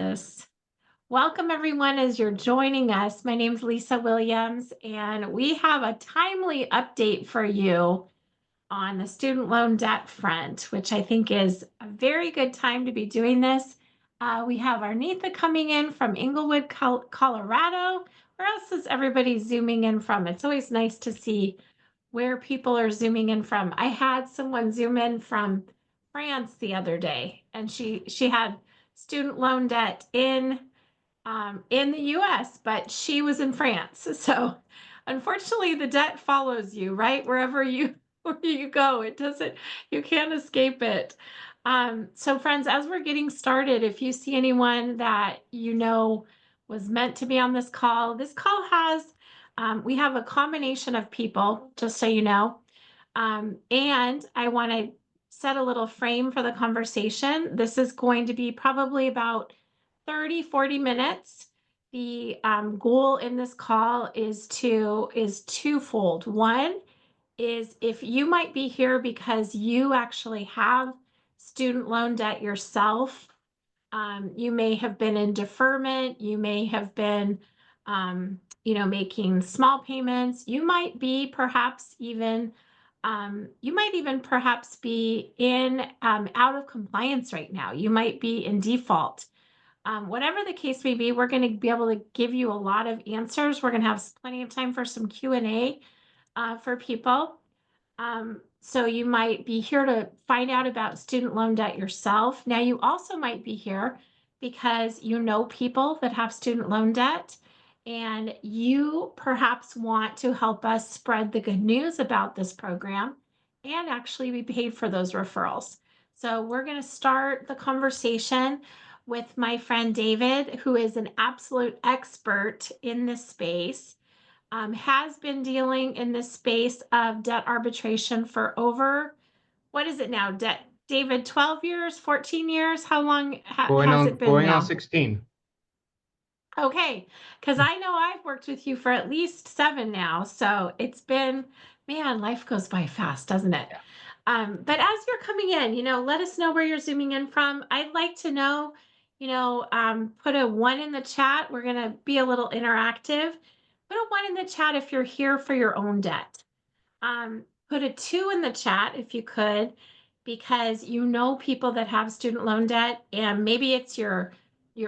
this. Welcome, everyone, as you're joining us. My name's Lisa Williams, and we have a timely update for you on the student loan debt front, which I think is a very good time to be doing this. We have Arnitha coming in from Inglewood, Colorado. Where else is everybody zooming in from? It's always nice to see where people are zooming in from. I had someone zoom in from France the other day, and she had student loan debt in the US, but she was in France. So unfortunately, the debt follows you, right? Wherever you where you go, it doesn't, you can't escape it. So friends, as we're getting started, if you see anyone that you know was meant to be on this call has, we have a combination of people, just so you know. And I want to set a little frame for the conversation. This is going to be probably about 30-40 minutes. The goal in this call is twofold. One is if you might be here because you actually have student loan debt yourself. You may have been in deferment. You may have been, making small payments. You might be perhaps even, perhaps be in out of compliance right now. You might be in default. Whatever the case may be, we're going to be able to give you a lot of answers. We're going to have plenty of time for some Q&A for people. So you might be here to find out about student loan debt yourself. Now, you also might be here because you know people that have student loan debt, and you perhaps want to help us spread the good news about this program and actually be paid for those referrals. So we're going to start the conversation with my friend David, who is an absolute expert in this space, has been dealing in this space of debt arbitration for over, what is it now, David, 12 years, 14 years? How long Going has on it been going on now? 16. Okay, because I know I've worked with you for at least 7 now. So it's been, man, life goes by fast, doesn't it? Yeah. But as you're coming in, let us know where you're zooming in from. I'd like to know, put a 1 in the chat. We're going to be a little interactive. Put a 1 in the chat if you're here for your own debt. Put a 2 in the chat if you could, because you know people that have student loan debt, and maybe it's your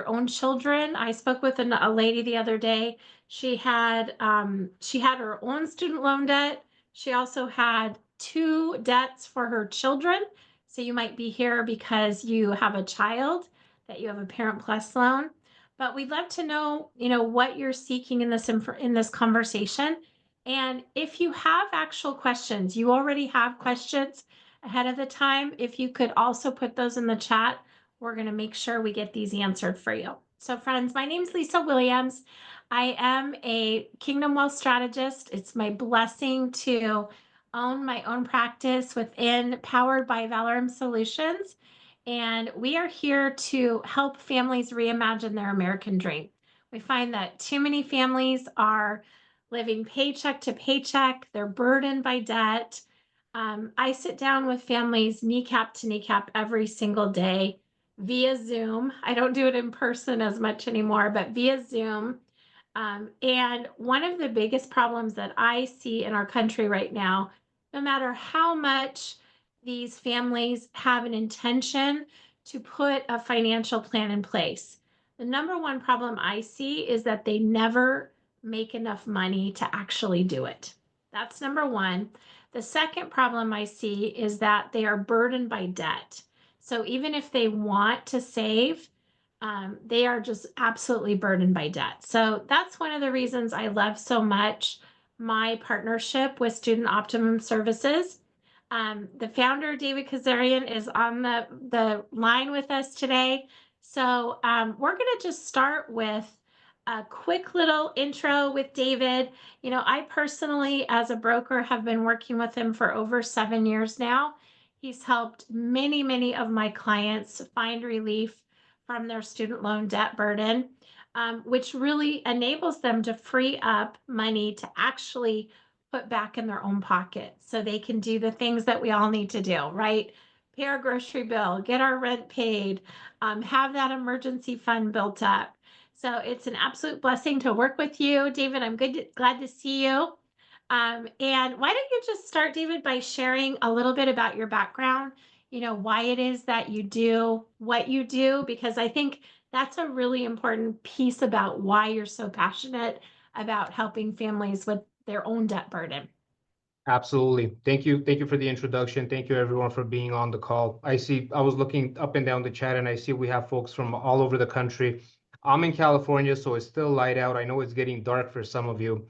own children. I spoke with a lady the other day. She had her own student loan debt. She also had 2 debts for her children. So you might be here because you have a child that you have a Parent Plus loan. But we'd love to know, what you're seeking in this conversation. And if you have actual questions, you already have questions ahead of the time, if you could also put those in the chat, we're going to make sure we get these answered for you. So friends, my name is Lisa Williams. I am a Kingdom Wealth strategist. It's my blessing to own my own practice within Powered by Valorum Solutions. And we are here to help families reimagine their American dream. We find that too many families are living paycheck to paycheck. They're burdened by debt. I sit down with families kneecap to kneecap every single day via Zoom. I don't do it in person as much anymore, but via Zoom. And one of the biggest problems that I see in our country right now, no matter how much these families have an intention to put a financial plan in place, the number one problem I see is that they never make enough money to actually do it. That's number one. The second problem I see is that they are burdened by debt. So even if they want to save, they are just absolutely burdened by debt. So that's one of the reasons I love so much my partnership with Student Optimum Services. The founder, David Kazarian, is on the line with us today. So we're going to just start with a quick little intro with David. I personally, as a broker, have been working with him for over 7 years now. He's helped many, many of my clients find relief from their student loan debt burden, which really enables them to free up money to actually put back in their own pocket so they can do the things that we all need to do, right? pay our grocery bill, get our rent paid, have that emergency fund built up. So it's an absolute blessing to work with you, David. Glad to see you. And why don't you just start, David, by sharing a little bit about your background, why it is that you do what you do, because I think that's a really important piece about why you're so passionate about helping families with their own debt burden. Absolutely. Thank you. Thank you for the introduction. Thank you everyone for being on the call. I was looking up and down the chat and I see we have folks from all over the country. I'm in California, so it's still light out. I know it's getting dark for some of you.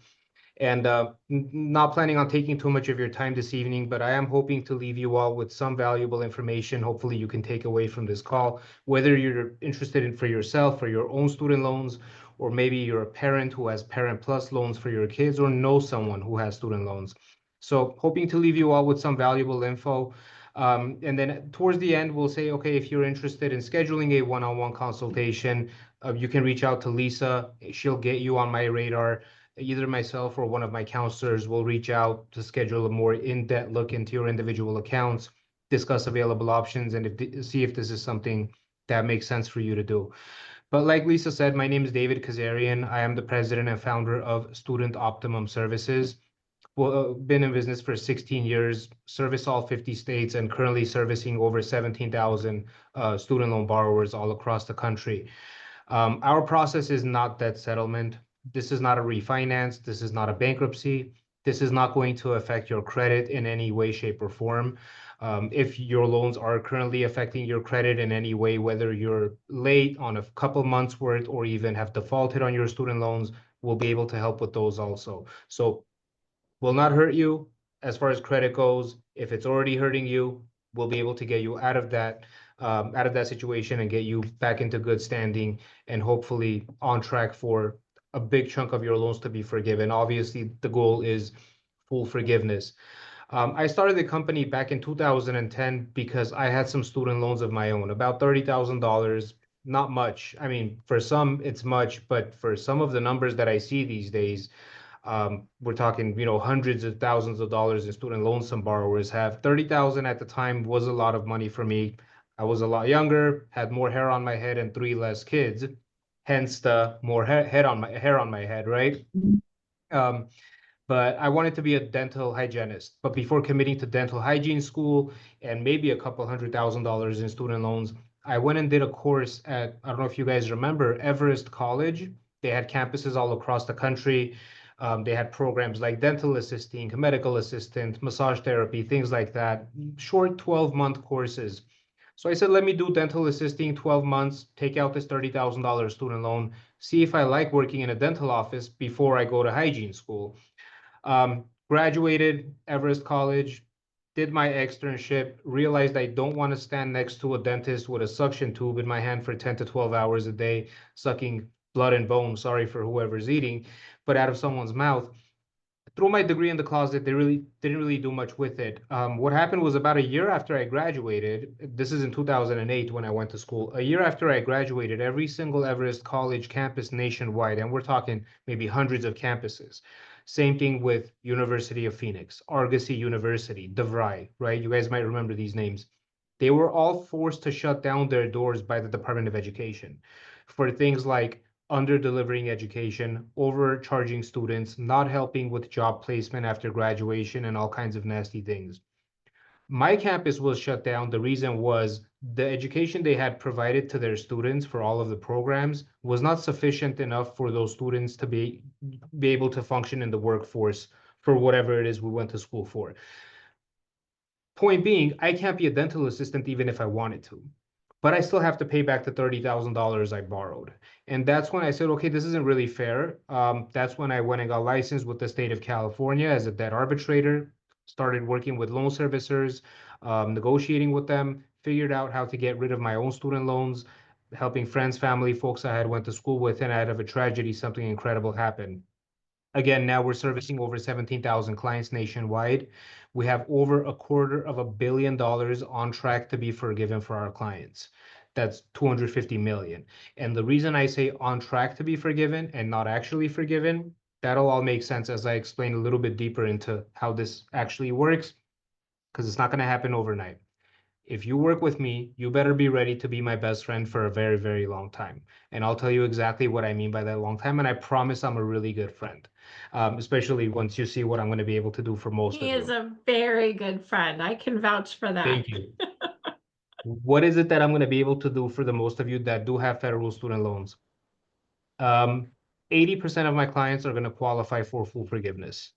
And not planning on taking too much of your time this evening, but I am hoping to leave you all with some valuable information. Hopefully you can take away from this call, whether you're interested in for yourself, for your own student loans, or maybe you're a parent who has Parent Plus loans for your kids or know someone who has student loans. So hoping to leave you all with some valuable info. And then towards the end, we'll say, okay, if you're interested in scheduling a one-on-one consultation, you can reach out to Lisa. She'll get you on my radar. Either myself or one of my counselors will reach out to schedule a more in-depth look into your individual accounts, discuss available options, and see if this is something that makes sense for you to do. But like Lisa said, my name is David Kazarian. I am the president and founder of Student Optimum Services. Well, been in business for 16 years, service all 50 states, and currently servicing over 17,000 student loan borrowers all across the country. Our process is not debt settlement. This is not a refinance. This is not a bankruptcy. This is not going to affect your credit in any way, shape, or form. If your loans are currently affecting your credit in any way, whether you're late on a couple months worth or even have defaulted on your student loans, we'll be able to help with those also. So will not hurt you as far as credit goes. If it's already hurting you, we'll be able to get you out of that situation and get you back into good standing and hopefully on track for a big chunk of your loans to be forgiven. Obviously, the goal is full forgiveness. I started the company back in 2010 because I had some student loans of my own, about $30,000. Not much. I mean, for some it's much, but for some of the numbers that I see these days, we're talking, hundreds of thousands of dollars in student loans some borrowers have. 30,000 at the time was a lot of money for me. I was a lot younger, had more hair on my head and three less kids, hence the more hair on my head, right? Um, but I wanted to be a dental hygienist. But before committing to dental hygiene school and maybe a couple $100,000 in student loans, I went and did a course at, I don't know if you guys remember, Everest College. They had campuses all across the country. They had programs like dental assisting, medical assistant, massage therapy, things like that, short 12-month courses. So I said, let me do dental assisting 12 months, take out this $30,000 student loan, see if I like working in a dental office before I go to hygiene school. Graduated Everest College, did my externship, realized I don't want to stand next to a dentist with a suction tube in my hand for 10 to 12 hours a day, sucking blood and bone, sorry for whoever's eating, but out of someone's mouth. Threw my degree in the closet. They really didn't really do much with it. What happened was about a year after I graduated, this is in 2008 when I went to school. A year after I graduated, every single Everest College campus nationwide, and we're talking maybe hundreds of campuses. Same thing with University of Phoenix, Argosy University, DeVry, right? You guys might remember these names. They were all forced to shut down their doors by the Department of Education for things like under-delivering education, overcharging students, not helping with job placement after graduation, and all kinds of nasty things. My campus was shut down. The reason was the education they had provided to their students for all of the programs was not sufficient enough for those students to be able to function in the workforce for whatever it is we went to school for. Point being, I can't be a dental assistant even if I wanted to, but I still have to pay back the $30,000 I borrowed. And that's when I said, okay, this isn't really fair. That's when I went and got licensed with the state of California as a debt arbitrator, started working with loan servicers, negotiating with them, figured out how to get rid of my own student loans, helping friends, family, folks I had went to school with, and out of a tragedy, something incredible happened. Again, now we're servicing over 17,000 clients nationwide. We have over $250 million on track to be forgiven for our clients. That's 250 million. And the reason I say on track to be forgiven and not actually forgiven, that'll all make sense as I explain a little bit deeper into how this actually works, because it's not going to happen overnight. If you work with me, you better be ready to be my best friend for a very, very long time. And I'll tell you exactly what I mean by that long time. And I promise I'm a really good friend, especially once you see what I'm going to be able to do for most He of is you. a very good friend. I can vouch for that. Thank you. What is it that I'm going to be able to do for the most of you that do have federal student loans? Um, 80% of my clients are going to qualify for full forgiveness.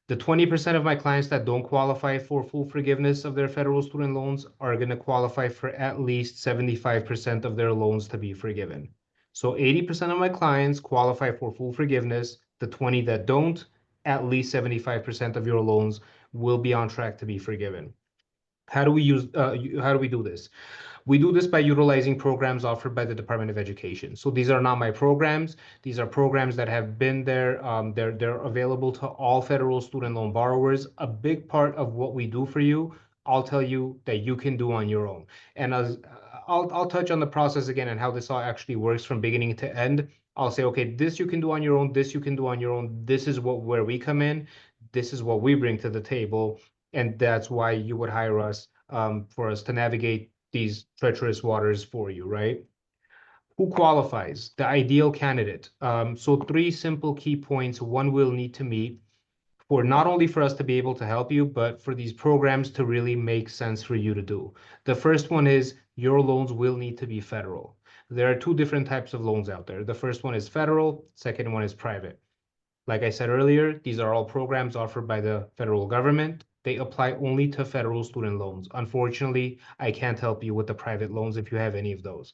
The 20% of my clients that don't qualify for full forgiveness of their federal student loans are going to qualify for at least 75% of their loans to be forgiven. So 80% of my clients qualify for full forgiveness. The 20 that don't, at least 75% of your loans will be on track to be forgiven. How do we do this? We do this by utilizing programs offered by the Department of Education. So these are not my programs. These are programs that have been there. They're available to all federal student loan borrowers. A big part of what we do for you, I'll tell you that you can do on your own. And as I'll touch on the process again and how this all actually works from beginning to end. I'll say, okay, this you can do on your own. This you can do on your own. This is where we come in. This is what we bring to the table, and that's why you would hire us for us to navigate these treacherous waters for you, right? Who qualifies? The ideal candidate. So three simple key points one will need to meet for not only for us to be able to help you, but for these programs to really make sense for you to do. The first one is your loans will need to be federal. There are two different types of loans out there. The first one is federal, second one is private. Like I said earlier, these are all programs offered by the federal government. They apply only to federal student loans. Unfortunately, I can't help you with the private loans if you have any of those.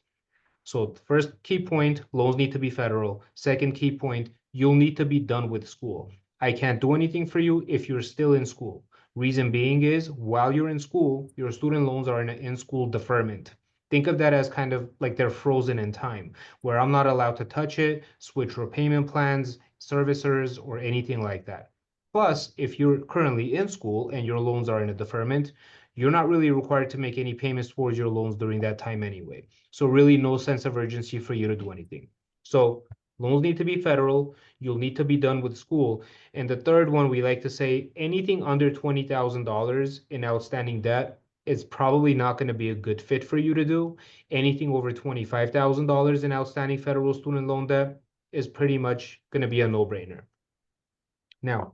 So first key point, loans need to be federal. Second key point, you'll need to be done with school. I can't do anything for you if you're still in school. Reason being is while you're in school, your student loans are in an in-school deferment. Think of that as kind of like they're frozen in time, where I'm not allowed to touch it, switch repayment plans, servicers, or anything like that. Plus, if you're currently in school and your loans are in a deferment, you're not really required to make any payments towards your loans during that time anyway. So really no sense of urgency for you to do anything. So loans need to be federal. You'll need to be done with school. And the third one, we like to say anything under $20,000 in outstanding debt is probably not going to be a good fit for you to do. Anything over $25,000 in outstanding federal student loan debt is pretty much going to be a no-brainer. Now,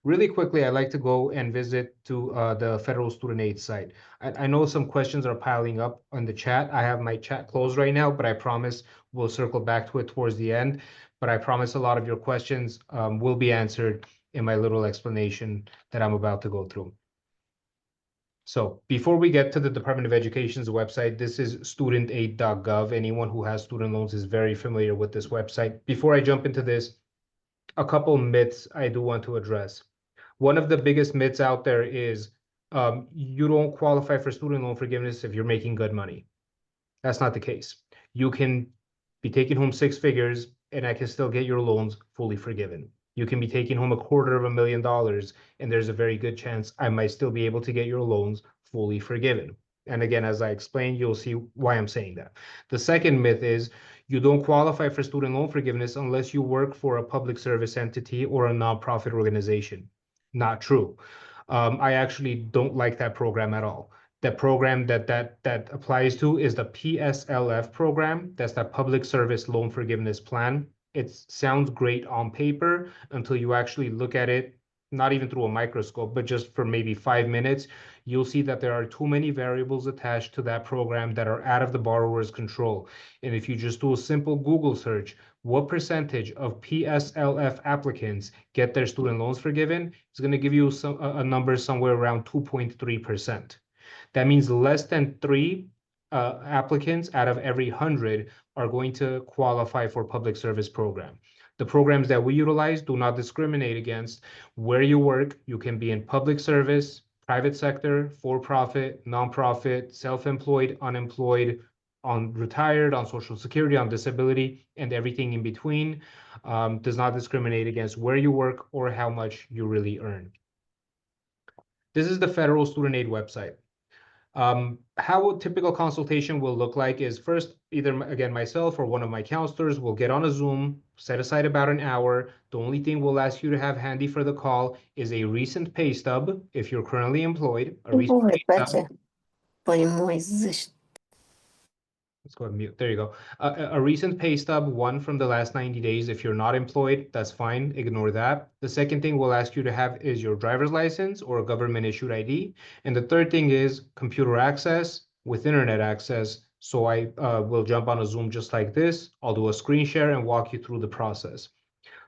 really quickly, I'd like to go and visit to the federal student aid site. I know some questions are piling up on the chat. I have my chat closed right now, but I promise we'll circle back to it towards the end. But I promise a lot of your questions will be answered in my little explanation that I'm about to go through. So before we get to the Department of Education's website, this is studentaid.gov. Anyone who has student loans is very familiar with this website. Before I jump into this, a couple myths I do want to address. One of the biggest myths out there is you don't qualify for student loan forgiveness if you're making good money. That's not the case. You can be taking home six figures and I can still get your loans fully forgiven. You can be taking home $250,000 and there's a very good chance I might still be able to get your loans fully forgiven. And again, as I explained, you'll see why I'm saying that. The second myth is you don't qualify for student loan forgiveness unless you work for a public service entity or a nonprofit organization. Not true. I actually don't like that program at all. The program that applies to is the PSLF program. That's the Public Service Loan Forgiveness Plan. It sounds great on paper until you actually look at it, not even through a microscope, but just for maybe 5 minutes, you'll see that there are too many variables attached to that program that are out of the borrower's control. And if you just do a simple Google search, what percentage of PSLF applicants get their student loans forgiven, it's going to give you a number somewhere around 2.3%. That means less than three applicants out of every 100 are going to qualify for public service program. The programs that we utilize do not discriminate against where you work. You can be in public service, private sector, for-profit, nonprofit, self-employed, unemployed, on retired, on Social Security, on disability, and everything in between. Does not discriminate against where you work or how much you really earn. This is the federal student aid website. How a typical consultation will look like is first, either again, myself or one of my counselors will get on a Zoom, set aside about an hour. The only thing we'll ask you to have handy for the call is a recent pay stub, if you're currently employed, a recent pay stub. Podemos. Let's go ahead and mute. There you go. A recent pay stub, one from the last 90 days. If you're not employed, that's fine. Ignore that. The second thing we'll ask you to have is your driver's license or a government issued ID. And the third thing is computer access with internet access. So I will jump on a Zoom just like this. I'll do a screen share and walk you through the process.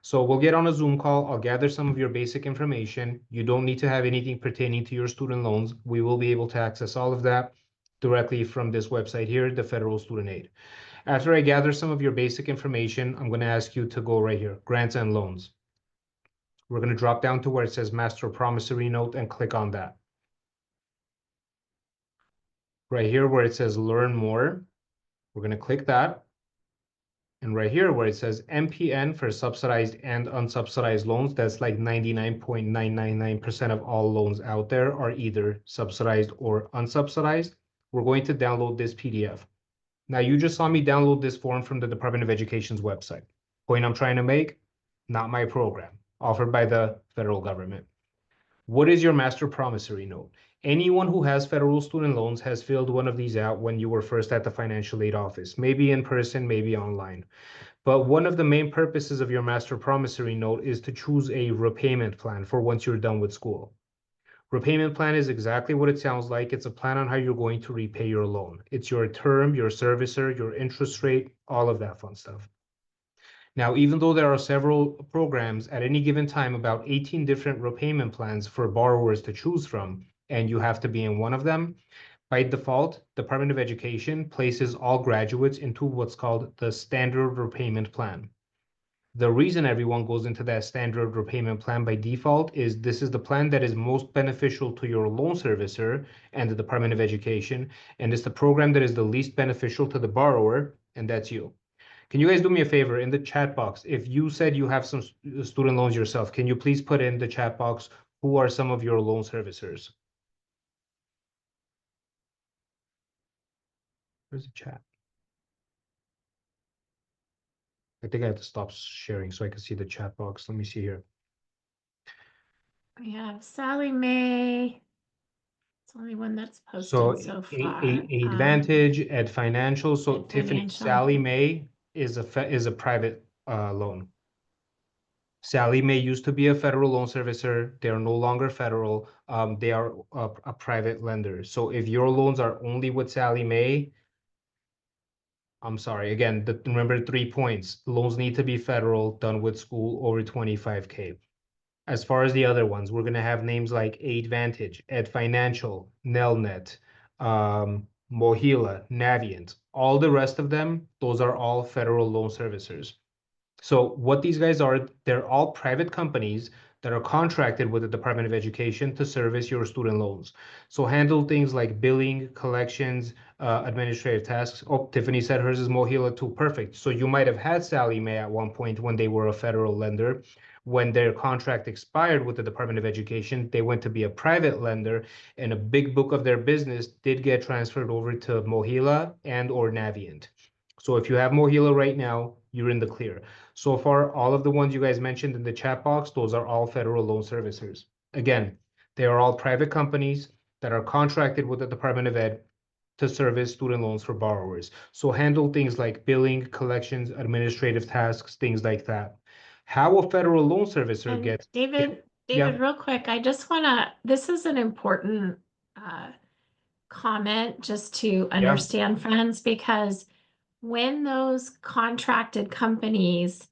So we'll get on a Zoom call. I'll gather some of your basic information. You don't need to have anything pertaining to your student loans. We will be able to access all of that directly from this website here, the Federal Student Aid. After I gather some of your basic information, I'm going to ask you to go right here, grants and loans. We're going to drop down to where it says master promissory note and click on that. Right here where it says learn more, we're going to click that. And right here where it says MPN for subsidized and unsubsidized loans, that's like 99.999% of all loans out there are either subsidized or unsubsidized. We're going to download this PDF. Now, you just saw me download this form from the Department of Education's website. Point I'm trying to make, not my program, offered by the federal government. What is your master promissory note? Anyone who has federal student loans has filled one of these out when you were first at the financial aid office, maybe in person, maybe online. But one of the main purposes of your master promissory note is to choose a repayment plan for once you're done with school. Repayment plan is exactly what it sounds like. It's a plan on how you're going to repay your loan. It's your term, your servicer, your interest rate, all of that fun stuff. Now, even though there are several programs at any given time, about 18 different repayment plans for borrowers to choose from, and you have to be in one of them, by default, Department of Education places all graduates into what's called the standard repayment plan. The reason everyone goes into that standard repayment plan by default is this is the plan that is most beneficial to your loan servicer and the Department of Education, and it's the program that is the least beneficial to the borrower, and that's you. Can you guys do me a favor in the chat box? If you said you have some student loans yourself, can you please put in the chat box who are some of your loan servicers? Where's the chat? I think I have to stop sharing so I can see the chat box. Let me see here. We have Sally Mae. It's the only one that's So posted so far. Advantage, Ed Financial. So Ed Tiffany, Financial. Sally Mae is a private loan. Sally Mae used to be a federal loan servicer. They are no longer federal. They are a private lender. So if your loans are only with Sally Mae, I'm sorry. Again, remember 3 points. Loans need to be federal, done with school over 25K. As far as the other ones, we're going to have names like Advantage, Ed Financial, Nelnet, Mohila, Navient. All the rest of them, those are all federal loan servicers. So what these guys are, they're all private companies that are contracted with the Department of Education to service your student loans. So handle things like billing, collections, administrative tasks. Oh, Tiffany said hers is Mohila too. Perfect. So you might have had Sally Mae at one point when they were a federal lender. When their contract expired with the Department of Education, they went to be a private lender, and a big book of their business did get transferred over to Mohila and or Navient. So if you have Mohila right now, you're in the clear. So far, all of the ones you guys mentioned in the chat box, those are all federal loan servicers. Again, they are all private companies that are contracted with the Department of Ed to service student loans for borrowers. So handle things like billing, collections, administrative tasks, things like that. How a federal loan servicer And gets, David, yeah, real quick, I just wanna, this is an important comment just to yeah, understand, friends, because when those contracted companies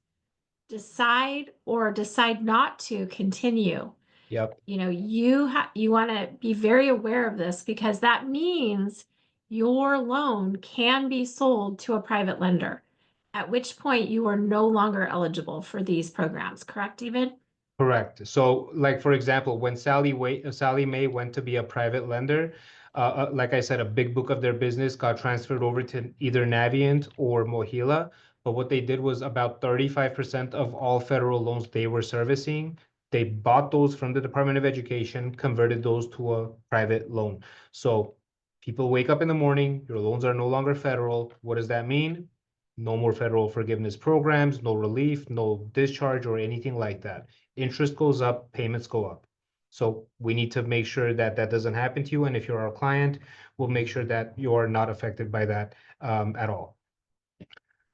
decide not to continue, yep. you want to be very aware of this, because that means your loan can be sold to a private lender, at which point you are no longer eligible for these programs, correct, David? Correct. So, like for example, when Sally Mae went to be a private lender, like I said, a big book of their business got transferred over to either Navient or Mohila. But what they did was about 35% of all federal loans they were servicing, they bought those from the Department of Education, converted those to a private loan. So people wake up in the morning, your loans are no longer federal. What does that mean? No more federal forgiveness programs, no relief, no discharge, or anything like that. Interest goes up, payments go up. So we need to make sure that that doesn't happen to you. And if you're our client, we'll make sure that you're not affected by that at all.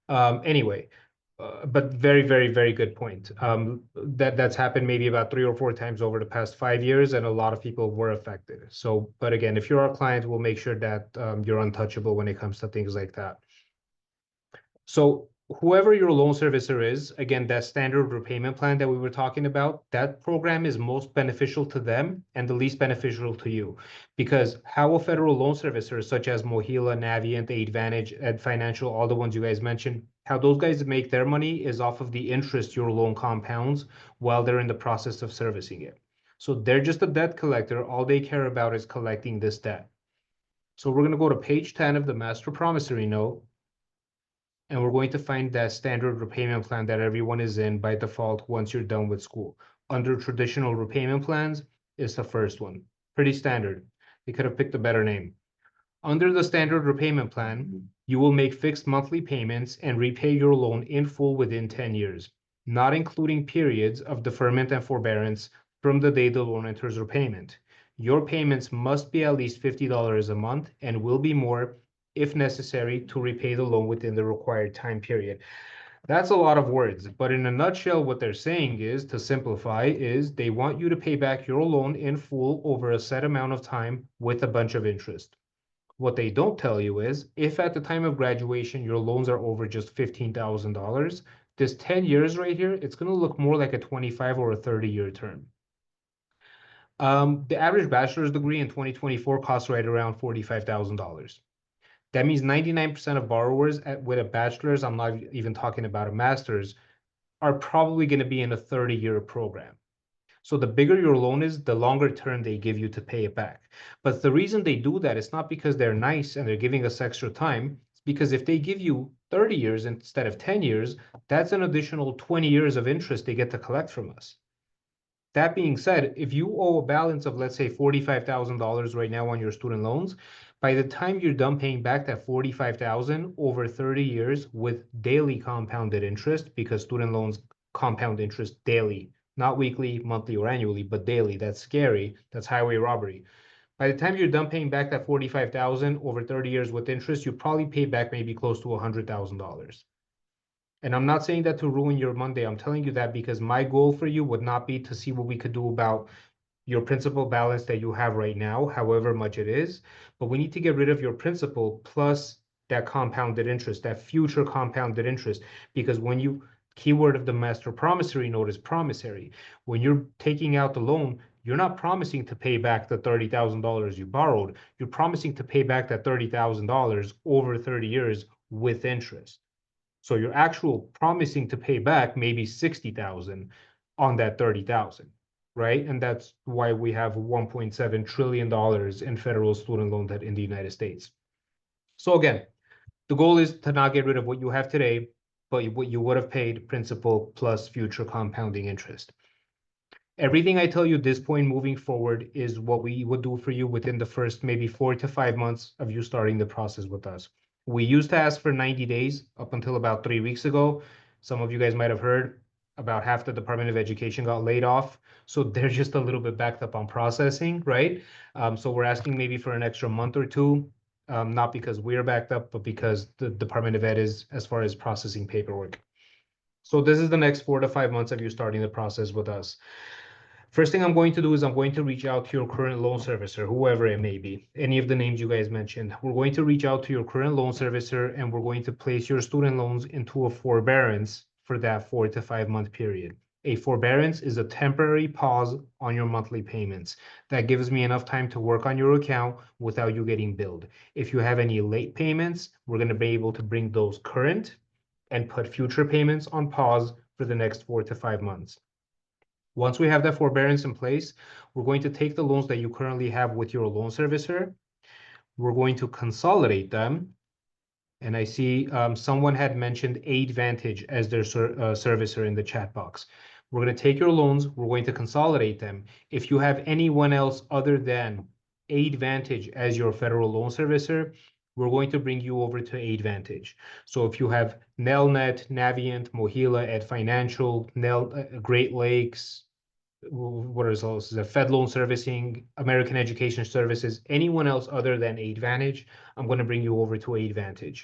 Anyway, but very, very, very good point. That's happened maybe about 3 or 4 times over the past 5 years, and a lot of people were affected. So, but again, if you're our client, we'll make sure that you're untouchable when it comes to things like that. So whoever your loan servicer is, again, that standard repayment plan that we were talking about, that program is most beneficial to them and the least beneficial to you. Because how a federal loan servicer, such as Mohila, Navient, Advantage, Ed Financial, all the ones you guys mentioned, how those guys make their money is off of the interest your loan compounds while they're in the process of servicing it. So they're just a debt collector. All they care about is collecting this debt. So we're going to go to page 10 of the master promissory note, and we're going to find that standard repayment plan that everyone is in by default once you're done with school. Under traditional repayment plans is the first one. Pretty standard. They could have picked a better name. Under the standard repayment plan, you will make fixed monthly payments and repay your loan in full within 10 years, not including periods of deferment and forbearance from the day the loan enters repayment. Your payments must be at least $50 a month and will be more if necessary to repay the loan within the required time period. That's a lot of words, but in a nutshell, what they're saying is, to simplify, is they want you to pay back your loan in full over a set amount of time with a bunch of interest. What they don't tell you is, if at the time of graduation your loans are over just $15,000, this 10 years right here, it's going to look more like a 25 or a 30-year term. The average bachelor's degree in 2024 costs right around $45,000. That means 99% of borrowers with a bachelor's, I'm not even talking about a master's, are probably going to be in a 30-year program. So the bigger your loan is, the longer term they give you to pay it back. But the reason they do that is not because they're nice and they're giving us extra time. It's because if they give you 30 years instead of 10 years, that's an additional 20 years of interest they get to collect from us. That being said, if you owe a balance of, let's say, $45,000 right now on your student loans, by the time you're done paying back that $45,000 over 30 years with daily compounded interest, because student loans compound interest daily, not weekly, monthly, or annually, but daily. That's scary. That's highway robbery. By the time you're done paying back that $45,000 over 30 years with interest, you probably pay back maybe close to $100,000. And I'm not saying that to ruin your Monday. I'm telling you that because my goal for you would not be to see what we could do about your principal balance that you have right now, however much it is, but we need to get rid of your principal plus that compounded interest, that future compounded interest, because when you, keyword of the master promissory note is promissory. When you're taking out the loan, you're not promising to pay back the $30,000 you borrowed. You're promising to pay back that $30,000 over 30 years with interest. So you're actual promising to pay back maybe 60,000 on that 30,000, right? And that's why we have $1.7 trillion in federal student loan debt in the United States. So again, the goal is to not get rid of what you have today, but what you would have paid principal plus future compounding interest. Everything I tell you at this point moving forward is what we would do for you within the first maybe 4 to 5 months of you starting the process with us. We used to ask for 90 days up until about 3 weeks ago. Some of you guys might have heard about half the Department of Education got laid off. So they're just a little bit backed up on processing, right? So we're asking maybe for an extra month or two, not because we're backed up, but because the Department of Ed is as far as processing paperwork. So this is the next 4 to 5 months of you starting the process with us. First thing I'm going to do is I'm going to reach out to your current loan servicer, whoever it may be, any of the names you guys mentioned. We're going to reach out to your current loan servicer and we're going to place your student loans into a forbearance for that 4 to 5 month period. A forbearance is a temporary pause on your monthly payments. That gives me enough time to work on your account without you getting billed. If you have any late payments, we're going to be able to bring those current and put future payments on pause for the next 4 to 5 months. Once we have that forbearance in place, we're going to take the loans that you currently have with your loan servicer. We're going to consolidate them. And I see someone had mentioned Advantage as their servicer in the chat box. We're going to take your loans. We're going to consolidate them. If you have anyone else other than Advantage as your federal loan servicer, we're going to bring you over to Advantage. So if you have Nelnet, Navient, Mohila, Ed Financial, Great Lakes, what are those? The Fed Loan Servicing, American Education Services, anyone else other than AidVantage, I'm going to bring you over to AidVantage.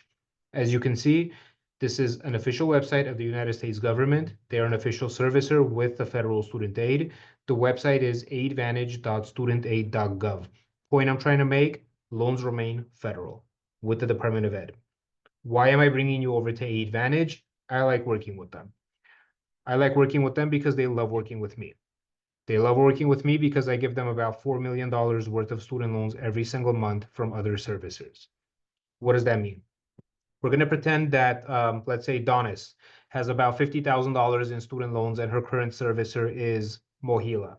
As you can see, this is an official website of the United States government. They are an official servicer with the federal student aid. The website is aidvantage.studentaid.gov. Point I'm trying to make, loans remain federal with the Department of Ed. Why am I bringing you over to AidVantage? I like working with them. I like working with them because they love working with me. They love working with me because I give them about $4 million worth of student loans every single month from other servicers. What does that mean? We're going to pretend that, let's say Donis has about $50,000 in student loans and her current servicer is Mohila.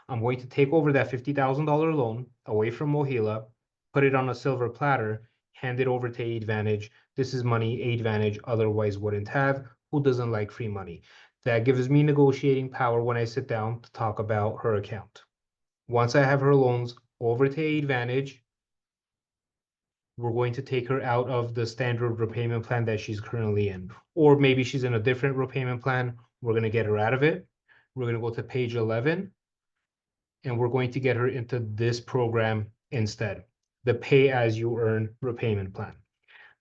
I'm going to take over that $50,000 loan away from Mohila, put it on a silver platter, hand it over to AidVantage. This is money AidVantage otherwise wouldn't have. Who doesn't like free money? That gives me negotiating power when I sit down to talk about her account. Once I have her loans over to AidVantage, we're going to take her out of the standard repayment plan that she's currently in. Or maybe she's in a different repayment plan. We're going to get her out of it. We're going to go to page 11, and we're going to get her into this program instead, the pay as you earn repayment plan.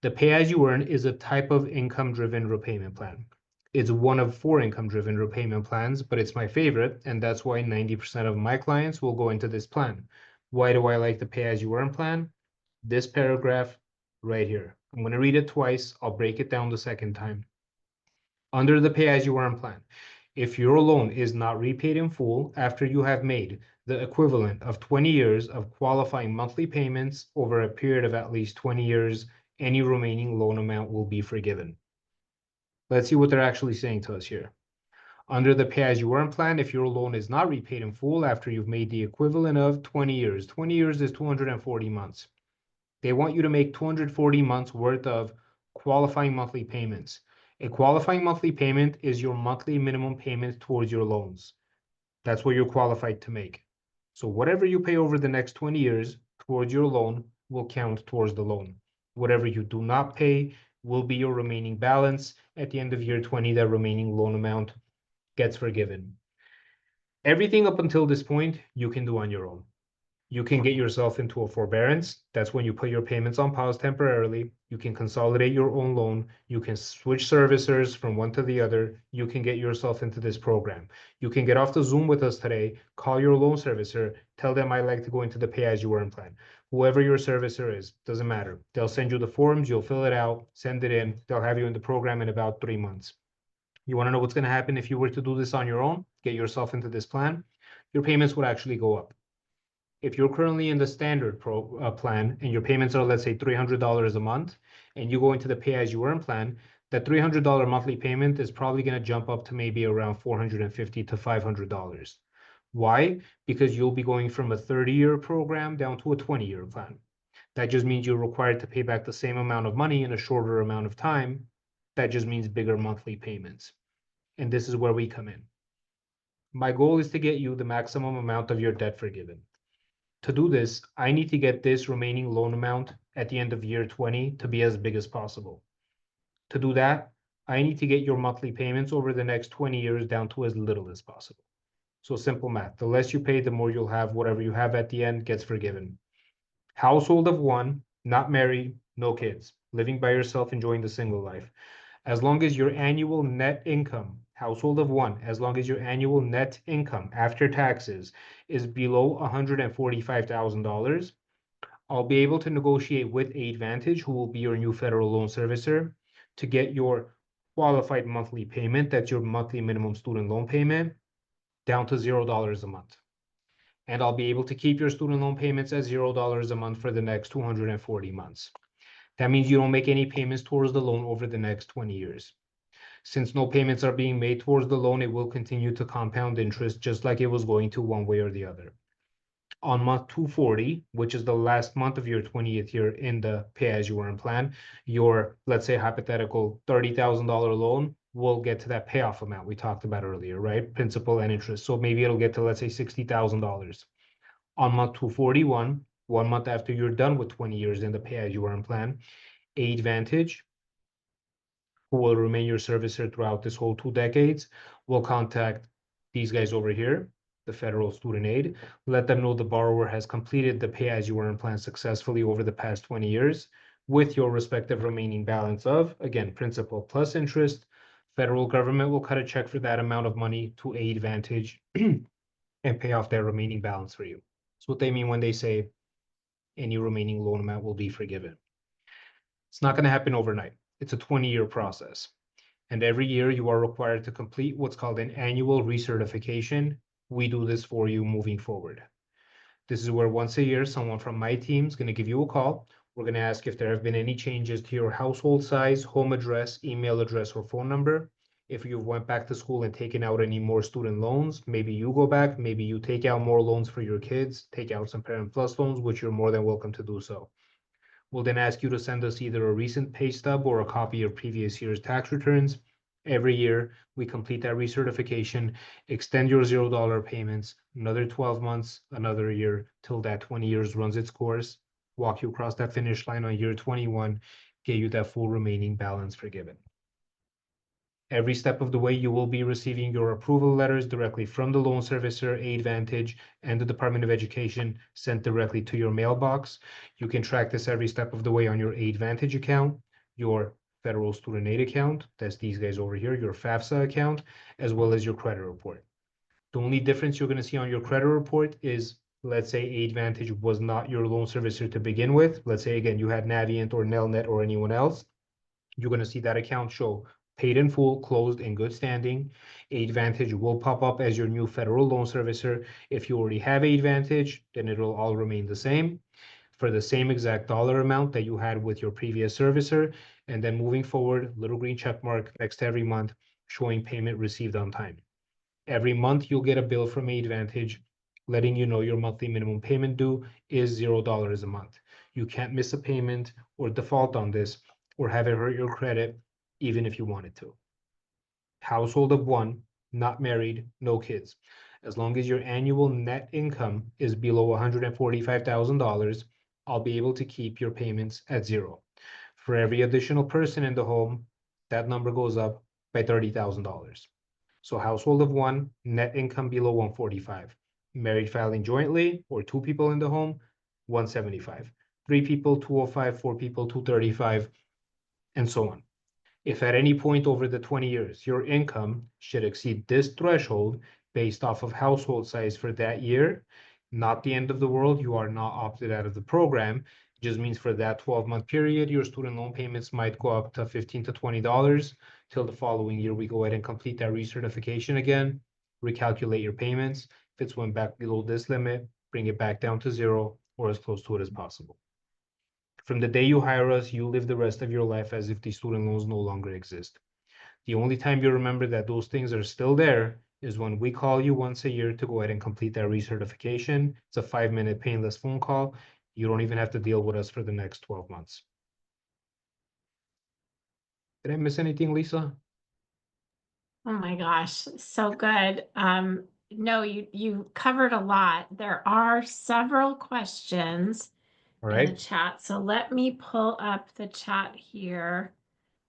The pay as you earn is a type of income driven repayment plan. It's one of 4 income driven repayment plans, but it's my favorite, and that's why 90% of my clients will go into this plan. Why do I like the pay as you earn plan? This paragraph right here. I'm going to read it twice. I'll break it down the second time. Under the pay as you earn plan, if your loan is not repaid in full after you have made the equivalent of 20 years of qualifying monthly payments over a period of at least 20 years, any remaining loan amount will be forgiven. Let's see what they're actually saying to us here. Under the pay as you earn plan, if your loan is not repaid in full after you've made the equivalent of 20 years, 20 years is 240 months. They want you to make 240 months worth of qualifying monthly payments. A qualifying monthly payment is your monthly minimum payment towards your loans. That's what you're qualified to make. So whatever you pay over the next 20 years towards your loan will count towards the loan. Whatever you do not pay will be your remaining balance. At the end of year 20, that remaining loan amount gets forgiven. Everything up until this point, you can do on your own. You can get yourself into a forbearance. That's when you put your payments on pause temporarily. You can consolidate your own loan. You can switch servicers from one to the other. You can get yourself into this program. You can get off the Zoom with us today, call your loan servicer, tell them I like to go into the pay as you earn plan. Whoever your servicer is, doesn't matter. They'll send you the forms, you'll fill it out, send it in. They'll have you in the program in about 3 months. You want to know what's going to happen if you were to do this on your own, get yourself into this plan? Your payments would actually go up. If you're currently in the standard plan and your payments are, let's say, $300 a month, and you go into the pay as you earn plan, that $300 monthly payment is probably going to jump up to maybe around $450 to $500. Why? Because you'll be going from a 30-year program down to a 20-year plan. That just means you're required to pay back the same amount of money in a shorter amount of time. That just means bigger monthly payments. And this is where we come in. My goal is to get you the maximum amount of your debt forgiven. To do this, I need to get this remaining loan amount at the end of year 20 to be as big as possible. To do that, I need to get your monthly payments over the next 20 years down to as little as possible. So simple math. The less you pay, the more you'll have. Whatever you have at the end gets forgiven. Household of 1, not married, no kids, living by yourself, enjoying the single life. As long as your annual net income, household of 1, as long as your annual net income after taxes is below $145,000, I'll be able to negotiate with AidVantage, who will be your new federal loan servicer, to get your qualified monthly payment, that's your monthly minimum student loan payment, down to $0 a month. And I'll be able to keep your student loan payments at $0 a month for the next 240 months. That means you don't make any payments towards the loan over the next 20 years. Since no payments are being made towards the loan, it will continue to compound interest just like it was going to one way or the other. On month 240, which is the last month of your 20th year in the pay-as-you-earn plan, your, let's say, hypothetical $30,000 loan will get to that payoff amount we talked about earlier, right? Principal and interest. So maybe it'll get to, let's say, $60,000. On month 241, 1 month after you're done with 20 years in the pay-as-you-earn plan, AidVantage, who will remain your servicer throughout this whole 2 decades, will contact these guys over here, the federal student aid. Let them know the borrower has completed the pay-as-you-earn plan successfully over the past 20 years with your respective remaining balance of, again, principal plus interest. Federal government will cut a check for that amount of money to Aidvantage and pay off that remaining balance for you. That's what they mean when they say any remaining loan amount will be forgiven. It's not going to happen overnight. It's a 20-year process. And every year you are required to complete what's called an annual recertification. We do this for you moving forward. This is where once a year, someone from my team is going to give you a call. We're going to ask if there have been any changes to your household size, home address, email address, or phone number. If you went back to school and taken out any more student loans, maybe you go back, maybe you take out more loans for your kids, take out some Parent Plus loans, which you're more than welcome to do so. We'll then ask you to send us either a recent pay stub or a copy of previous year's tax returns. Every year, we complete that recertification, extend your $0 payments, another 12 months, another year, till that 20 years runs its course, walk you across that finish line on year 21, get you that full remaining balance forgiven. Every step of the way, you will be receiving your approval letters directly from the loan servicer, Aidvantage, and the Department of Education sent directly to your mailbox. You can track this every step of the way on your Aidvantage account, your federal student aid account, that's these guys over here, your FAFSA account, as well as your credit report. The only difference you're going to see on your credit report is, let's say Aidvantage was not your loan servicer to begin with. Let's say, again, you had Navient or Nelnet or anyone else. You're going to see that account show paid in full, closed, in good standing. Aidvantage will pop up as your new federal loan servicer. If you already have Aidvantage, then it'll all remain the same for the same exact dollar amount that you had with your previous servicer. And then moving forward, little green check mark next to every month showing payment received on time. Every month you'll get a bill from Aidvantage letting you know your monthly minimum payment due is $0 a month. You can't miss a payment or default on this or have it hurt your credit even if you wanted to. Household of one, not married, no kids. As long as your annual net income is below $145,000, I'll be able to keep your payments at zero. For every additional person in the home, that number goes up by $30,000. So household of one, net income below 145. Married filing jointly or two people in the home, 175. Three people, 205, four people, 235, and so on. If at any point over the 20 years your income should exceed this threshold based off of household size for that year, not the end of the world. You are not opted out of the program. It just means for that 12-month period, your student loan payments might go up to $15 to $20 till the following year. We go ahead and complete that recertification again, recalculate your payments. If it's went back below this limit, bring it back down to zero or as close to it as possible. From the day you hire us, you live the rest of your life as if the student loans no longer exist. The only time you remember that those things are still there is when we call you once a year to go ahead and complete that recertification. It's a 5-minute painless phone call. You don't even have to deal with us for the next 12 months. Did I miss anything, Lisa? Oh my gosh, so good. No, you covered a lot. There are several questions All in the right. chat. So let me pull up the chat here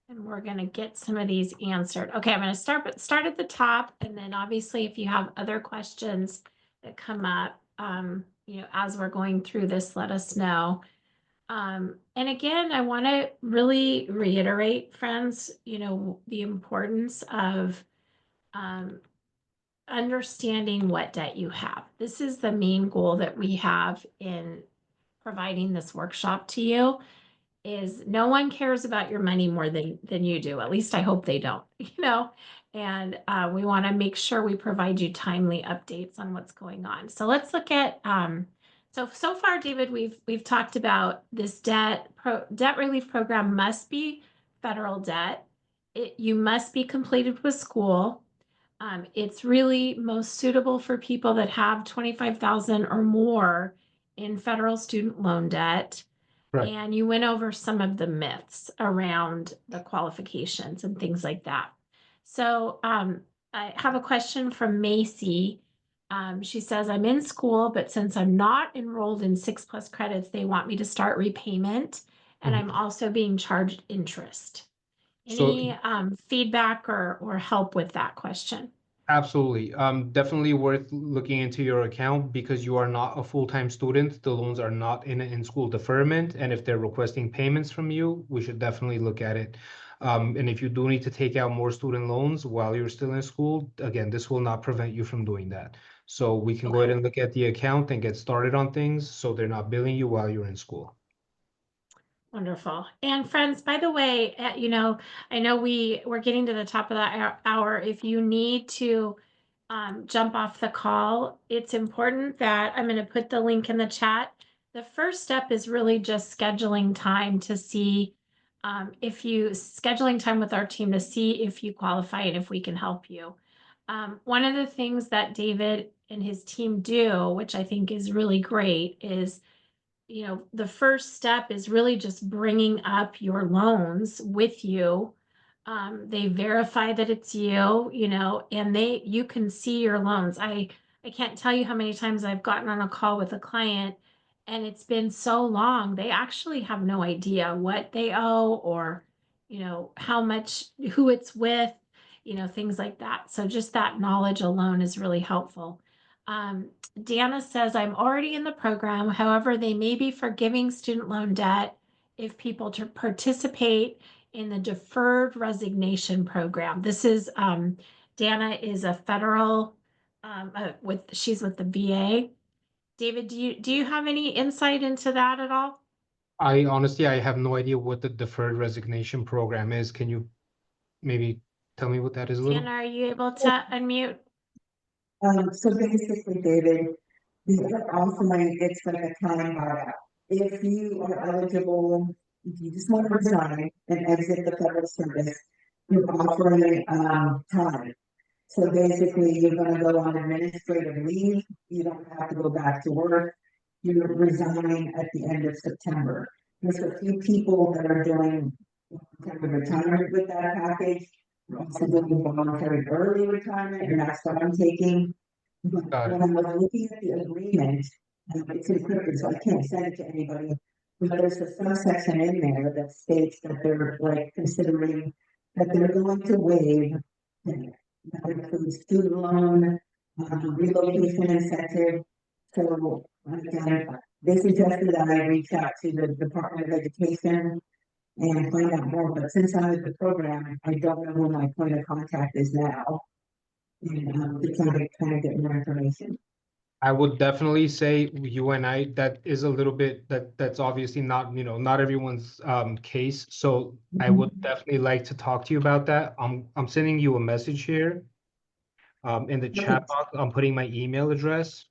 and we're going to get some of these answered. Okay, I'm going to start at the top, and then obviously if you have other questions that come up, as we're going through this, let us know. And again, I want to really reiterate, friends, the importance of understanding what debt you have. This is the main goal that we have in providing this workshop to you, is no one cares about your money more than you do. At least I hope they don't, and we want to make sure we provide you timely updates on what's going on. So let's look at, so far, David, we've talked about this debt relief program must be federal debt. You must be completed with school. It's really most suitable for people that have 25,000 or more in federal student loan debt. Right. And you went over some of the myths around the qualifications and things like that. So I have a question from Macy. She says, I'm in school, but since I'm not enrolled in 6+ credits, they want me to start repayment, and I'm also being charged interest. So Any feedback or help with that question? Absolutely. Definitely worth looking into your account because you are not a full-time student. The loans are not in in-school deferment, and if they're requesting payments from you, we should definitely look at it. And if you do need to take out more student loans while you're still in school, again, this will not prevent you from doing that. So we can go ahead Okay. and look at the account and get started on things so they're not billing you while you're in school. Wonderful. And friends, by the way, I know we're getting to the top of that hour. If you need to jump off the call, it's important that I'm going to put the link in the chat. The first step is really just scheduling time to see if you scheduling time with our team to see if you qualify and if we can help you. One of the things that David and his team do, which I think is really great, is the first step is really just bringing up your loans with you. They verify that it's and you can see your loans. I can't tell you how many times I've gotten on a call with a client and it's been so long, they actually have no idea what they owe or, how much, who it's with, things like that. So just that knowledge alone is really helpful. Um, Deanna says, I'm already in the program. However, they may be forgiving student loan debt if people to participate in the deferred resignation program. This is Dana is a federal she's with the VA. David, do you have any insight into that at all? I honestly, I have no idea what the deferred resignation program is. Can you maybe tell me what that is a Dana, little? are you able to unmute? So basically, David, the offering, it's like a time buyout. If you are eligible, if you just want to resign and exit the federal service, you're offering, time. So basically, you're gonna go on administrative leave, you don't have to go back to work, you resign at the end of September. There's a few people that are doing kind of retirement with that package. We're also doing voluntary early retirement, and that's what I'm taking. But Got when it. I was looking at the agreement, it's encrypted, so I can't send it to anybody. But there's a subsection in there that states that they're like considering that they're going to waive. And that includes student loan, relocation incentive. So again, they suggested that I reach out to the Department of Education and find out more, but since I'm with the program, I don't know who my point of contact is now. And to kind of get more information. I would definitely say you and I, that is a little bit that's obviously not, not everyone's case. So I would Mhm. definitely like to talk to you about that. I'm sending you a message here in the chat Perfect. box. I'm putting my email address.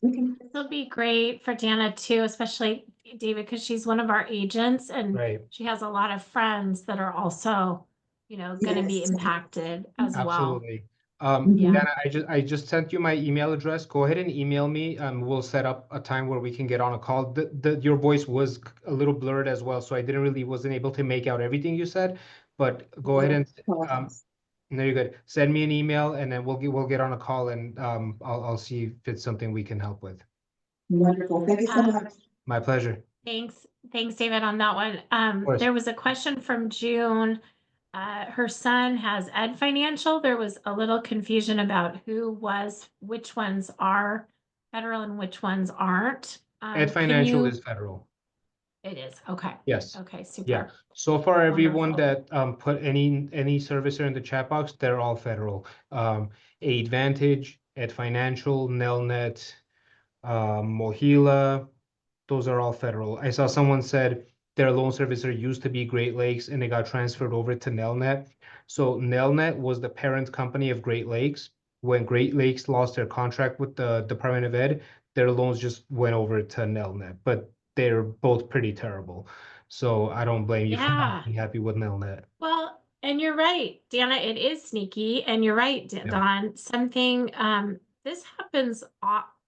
Okay. This will be great for Dana too, especially David, because she's one of our agents and Right. she has a lot of friends that are also, going to be Yes. impacted as well. Absolutely. Yeah. Mhm. Dana, I just sent you my email address. Go ahead and email me. We'll set up a time where we can get on a call. Your voice was a little blurred as well, so I didn't really wasn't able to make out everything you said. But go ahead No, and um, apologies. no, you're good. Send me an email, and then we'll get on a call, and I'll see if it's something we can help with. Wonderful. Thank you so Um, much. My pleasure. Of thanks, David, on that one. course. There was a question from June. Her son has Ed Financial. There was a little confusion about which ones are federal and which ones aren't. Ed Can Financial you? is federal. It is. Okay. Yes. Okay, Yeah. super. So far, everyone Wonderful. that put any servicer in the chat box, they're all federal. Advantage, Ed Financial, Nelnet, Mohila, those are all federal. I saw someone said their loan servicer used to be Great Lakes and it got transferred over to Nelnet. So Nelnet was the parent company of Great Lakes. When Great Lakes lost their contract with the Department of Ed, their loans just went over to Nelnet, but they're both pretty terrible. So I don't blame you for not Yeah. being happy with Nelnet. Well, and you're right, Dana, it is sneaky. And you're right, Yeah. Don.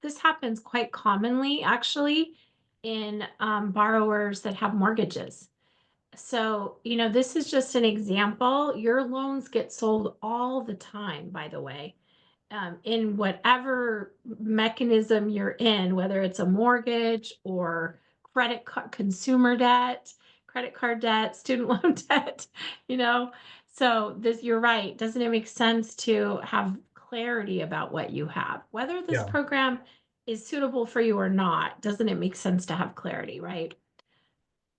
This happens quite commonly actually in borrowers that have mortgages. So, this is just an example. Your loans get sold all the time, by the way, in whatever mechanism you're in, whether it's a mortgage or consumer debt, credit card debt, student loan debt, you know. So this, you're right. Doesn't it make sense to have clarity about what you have? Whether this Yeah. program is suitable for you or not, doesn't it make sense to have clarity, right?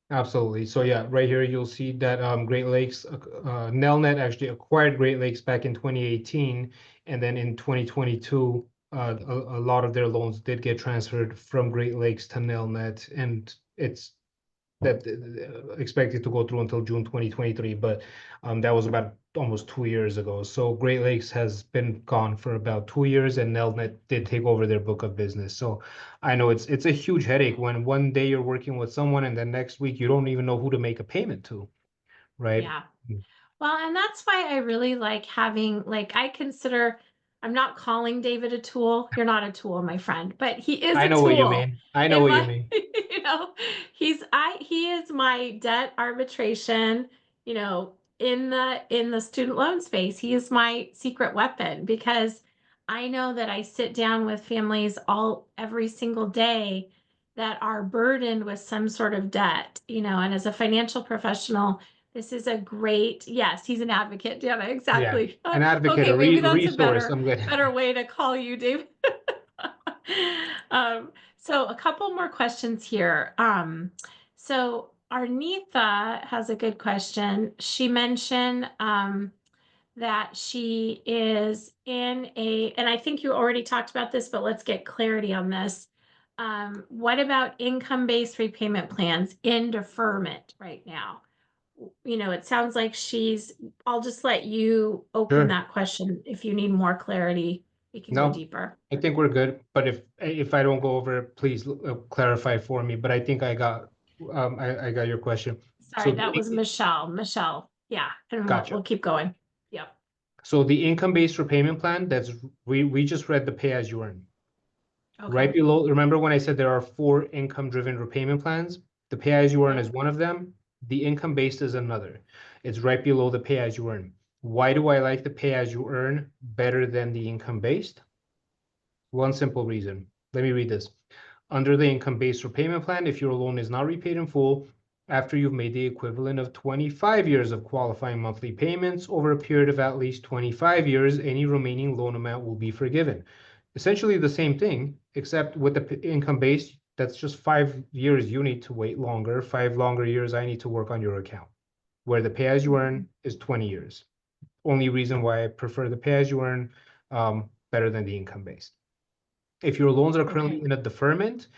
Absolutely. So yeah, right here you'll see that Great Lakes, Nelnet actually acquired Great Lakes back in 2018, and then in 2022, a lot of their loans did get transferred from Great Lakes to Nelnet, and it's that expected to go through until June 2023, but that was about almost 2 years ago. So Great Lakes has been gone for about 2 years, and Nelnet did take over their book of business. So I know it's a huge headache when one day you're working with someone and then next week you don't even know who to make a payment to, right? Yeah. Well, and that's why I really like having, like, I consider, I'm not calling David a tool. You're not a tool, my friend, but he is I a know what you tool mean. I know in what you my, mean. he is my debt arbitration, in the student loan space. He is my secret weapon because I know that I sit down with families every single day that are burdened with some sort of debt, and as a financial professional, this is a great, yes, he's an advocate, Deanna, Yeah, exactly. an advocate, Okay, a maybe that's a resource. better I'm good. better way to call you, Dave. So a couple more questions here. So Arnitha has a good question. She mentioned that she is and I think you already talked about this, but let's get clarity on this. What about income-based repayment plans in deferment right now? It sounds like I'll just let you open Sure. that question. If you need more clarity, we can go No, deeper. I think we're good. But if I don't go over it, please clarify for me. But I think I got your question. Sorry, So that was Michelle. Michelle. Yeah, and we'll gotcha. keep going. Yep. So the income-based repayment plan, that's we just read the pay as you earn. Okay. Right below, remember when I said there are four income-driven repayment plans? The pay as you earn is Yep. one of them. The income-based is another. It's right below the pay as you earn. Why do I like the pay as you earn better than the income-based? One simple reason. Let me read this. Under the income-based repayment plan, if your loan is not repaid in full, after you've made the equivalent of 25 years of qualifying monthly payments over a period of at least 25 years, any remaining loan amount will be forgiven. Essentially the same thing, except with the income-based, that's just 5 years you need to wait longer, 5 longer years I need to work on your account, where the pay-as-you-earn is 20 years. Only reason why I prefer the pay-as-you-earn better than the income-based. If your loans are currently Okay. in a deferment,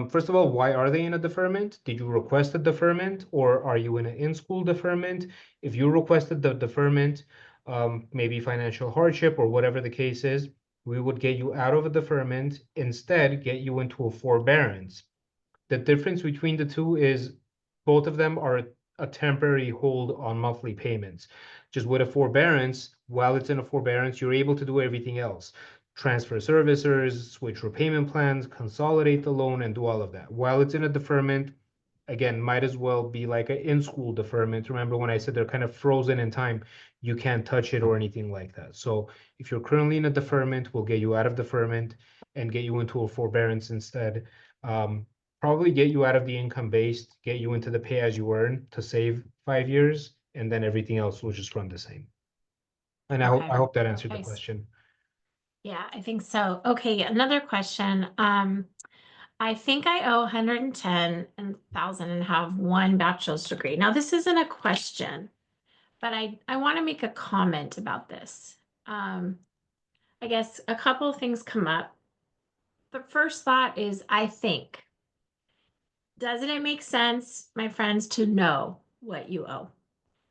first of all, why are they in a deferment? Did you request a deferment or are you in an in-school deferment? If you requested the deferment, maybe financial hardship or whatever the case is, we would get you out of a deferment, instead get you into a forbearance. The difference between the two is both of them are a temporary hold on monthly payments. Just with a forbearance, while it's in a forbearance, you're able to do everything else. Transfer servicers, switch repayment plans, consolidate the loan, and do all of that. While it's in a deferment, again, might as well be like an in-school deferment. Remember when I said they're kind of frozen in time, you can't touch it or anything like that. So if you're currently in a deferment, we'll get you out of deferment and get you into a forbearance instead. Probably get you out of the income based, get you into the pay as you earn to save 5 years, and then everything else will just run the same. And I Okay. hope that answered the Okay. question. Yeah, I think so. Okay, another question. I think I owe 110,000 and have one bachelor's degree. Now, this isn't a question, but I want to make a comment about this. Um, I guess a couple of things come up. The first thought is I think, doesn't it make sense, my friends, to know what you owe?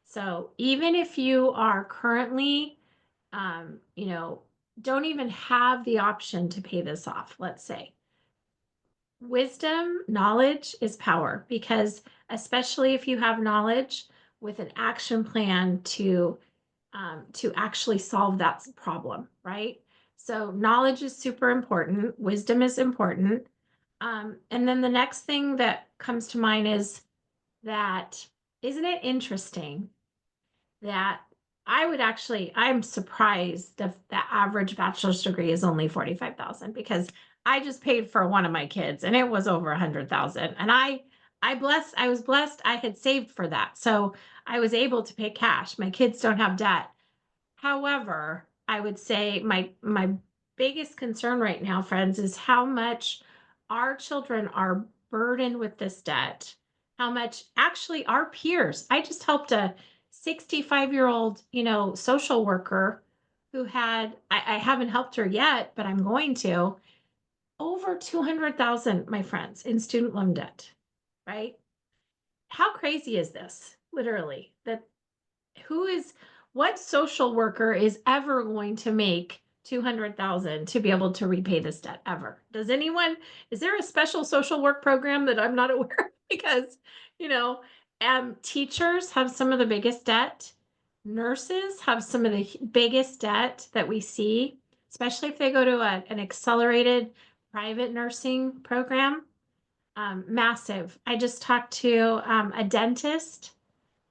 So even if you are currently, um, you know, don't even have the option to pay this off, let's say, wisdom, knowledge is power because especially if you have knowledge with an action plan to actually solve that problem, right? So knowledge is super important. Wisdom is important. And then the next thing that comes to mind is that isn't it interesting that I'm surprised that the average bachelor's degree is only 45,000 because I just paid for one of my kids and it was over 100,000. And I was blessed I had saved for that. So I was able to pay cash. My kids don't have debt. However, I would say my biggest concern right now, friends, is how much our children are burdened with this debt. How much actually our peers. I just helped a 65-year-old, social worker who had I haven't helped her yet, but I'm going to, over 200,000, my friends, in student loan debt, right? How crazy is this? Literally, that who is what social worker is ever going to make 200,000 to be able to repay this debt ever? Does anyone is there a special social work program that I'm not aware of? Because, you know, teachers have some of the biggest debt. Nurses have some of the biggest debt that we see, especially if they go to an accelerated private nursing program. Massive. I just talked to a dentist,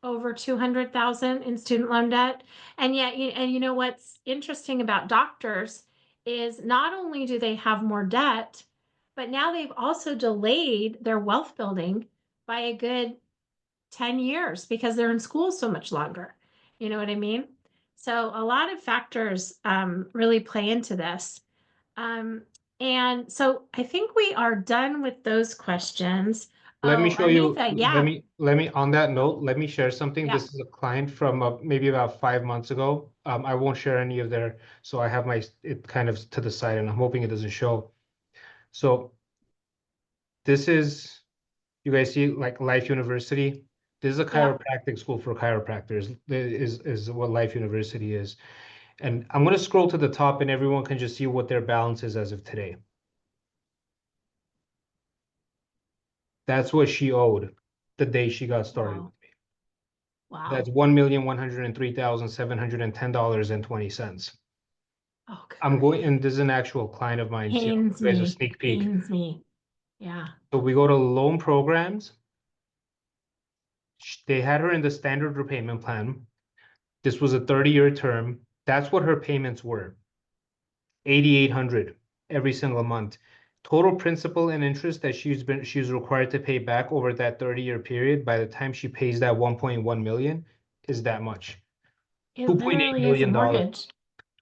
over 200,000 in student loan debt. And yet, and you know what's interesting about doctors is not only do they have more debt, but now they've also delayed their wealth building by a good 10 years because they're in school so much longer. You know what I mean? So a lot of factors really play into this. Um, and so I think we are done with those questions. Let me Oh, show you, Arnitha, yeah, on that note, let me share something. yeah. This is a client from maybe about 5 months ago. I won't share any of their, so I have it kind of to the side and I'm hoping it doesn't show. So this is, you guys see like Life University. This is a Yep. chiropractic school for chiropractors, is what Life University is. And I'm going to scroll to the top and everyone can just see what their balance is as of today. That's what she owed the day she got started Wow. with me. That's Wow. $1,103,710.20. Oh, good I'm grief. going, and this is an actual client of mine. See, I'll Pains give you guys a me. sneak peek. Pains me. Yeah. So we go to loan programs. They had her in the standard repayment plan. This was a 30-year term. That's what her payments were. 8,800 every single month. Total principal and interest that she's required to pay back over that 30-year period by the time she pays that 1.1 million is that much. It 2.8 literally is a million dollars. mortgage.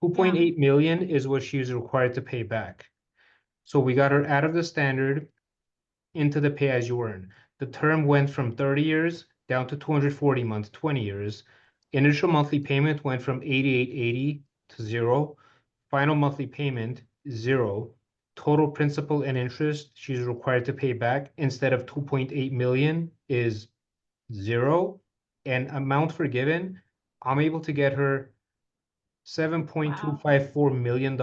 Yeah. 2.8 million is what she's required to pay back. So we got her out of the standard into the pay as you earn. The term went from 30 years down to 240 months, 20 years. Initial monthly payment went from 8880 to zero. Final monthly payment, zero. Total principal and interest she's required to pay back instead of 2.8 million is zero. And amount forgiven, I'm able to get her Wow. $7.254 million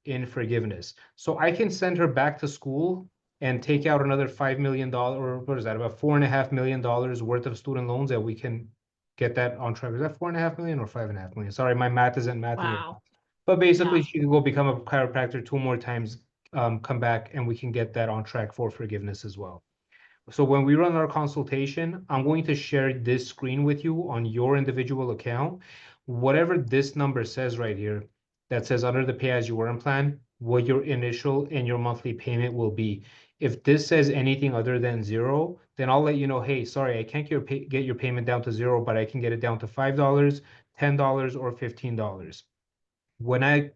in forgiveness. So I can send her back to school and take out another $5 million, or what is that, about $4.5 million worth of student loans that we can get that on track. Is that 4.5 million or 5.5 million? Sorry, my math isn't mathing right now. Wow. But basically, Yeah. she could go become a chiropractor two more times, come back, and we can get that on track for forgiveness as well. So when we run our consultation, I'm going to share this screen with you on your individual account. Whatever this number says right here, that says under the pay as you earn plan, what your initial and your monthly payment will be. If this says anything other than zero, then I'll let you know, hey, sorry, I can't get your payment down to zero, but I can get it down to $5, $10, or $15. When I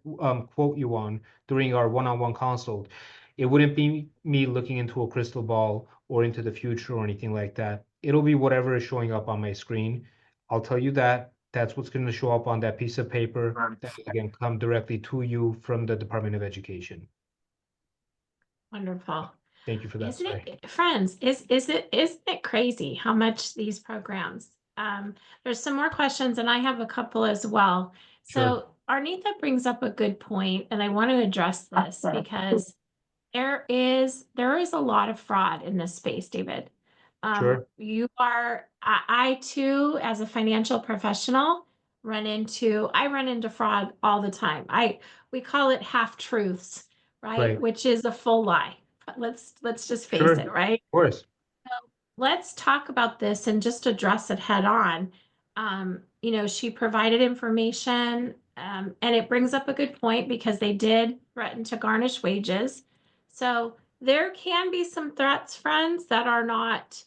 quote you on during our one-on-one consult, it wouldn't be me looking into a crystal ball or into the future or anything like that. It'll be whatever is showing up on my screen. I'll tell you that that's what's going to show up on that piece of paper that is again come directly to you from the Department of Education. Wonderful. Thank you for that. Isn't Sorry. it, friends, isn't it crazy how much these programs? There's some more questions and I have a couple as well. Sure. So Arnitha brings up a good point, and I want to address this because there is a lot of fraud in this space, David. Sure. I too, as a financial professional, I run into fraud all the time. We call it half truths, right? Right. Which is a full lie. Let's just face Sure. it, right? Of course. Let's talk about this and just address it head on. She provided information, and it brings up a good point because they did threaten to garnish wages. So there can be some threats, friends, that are not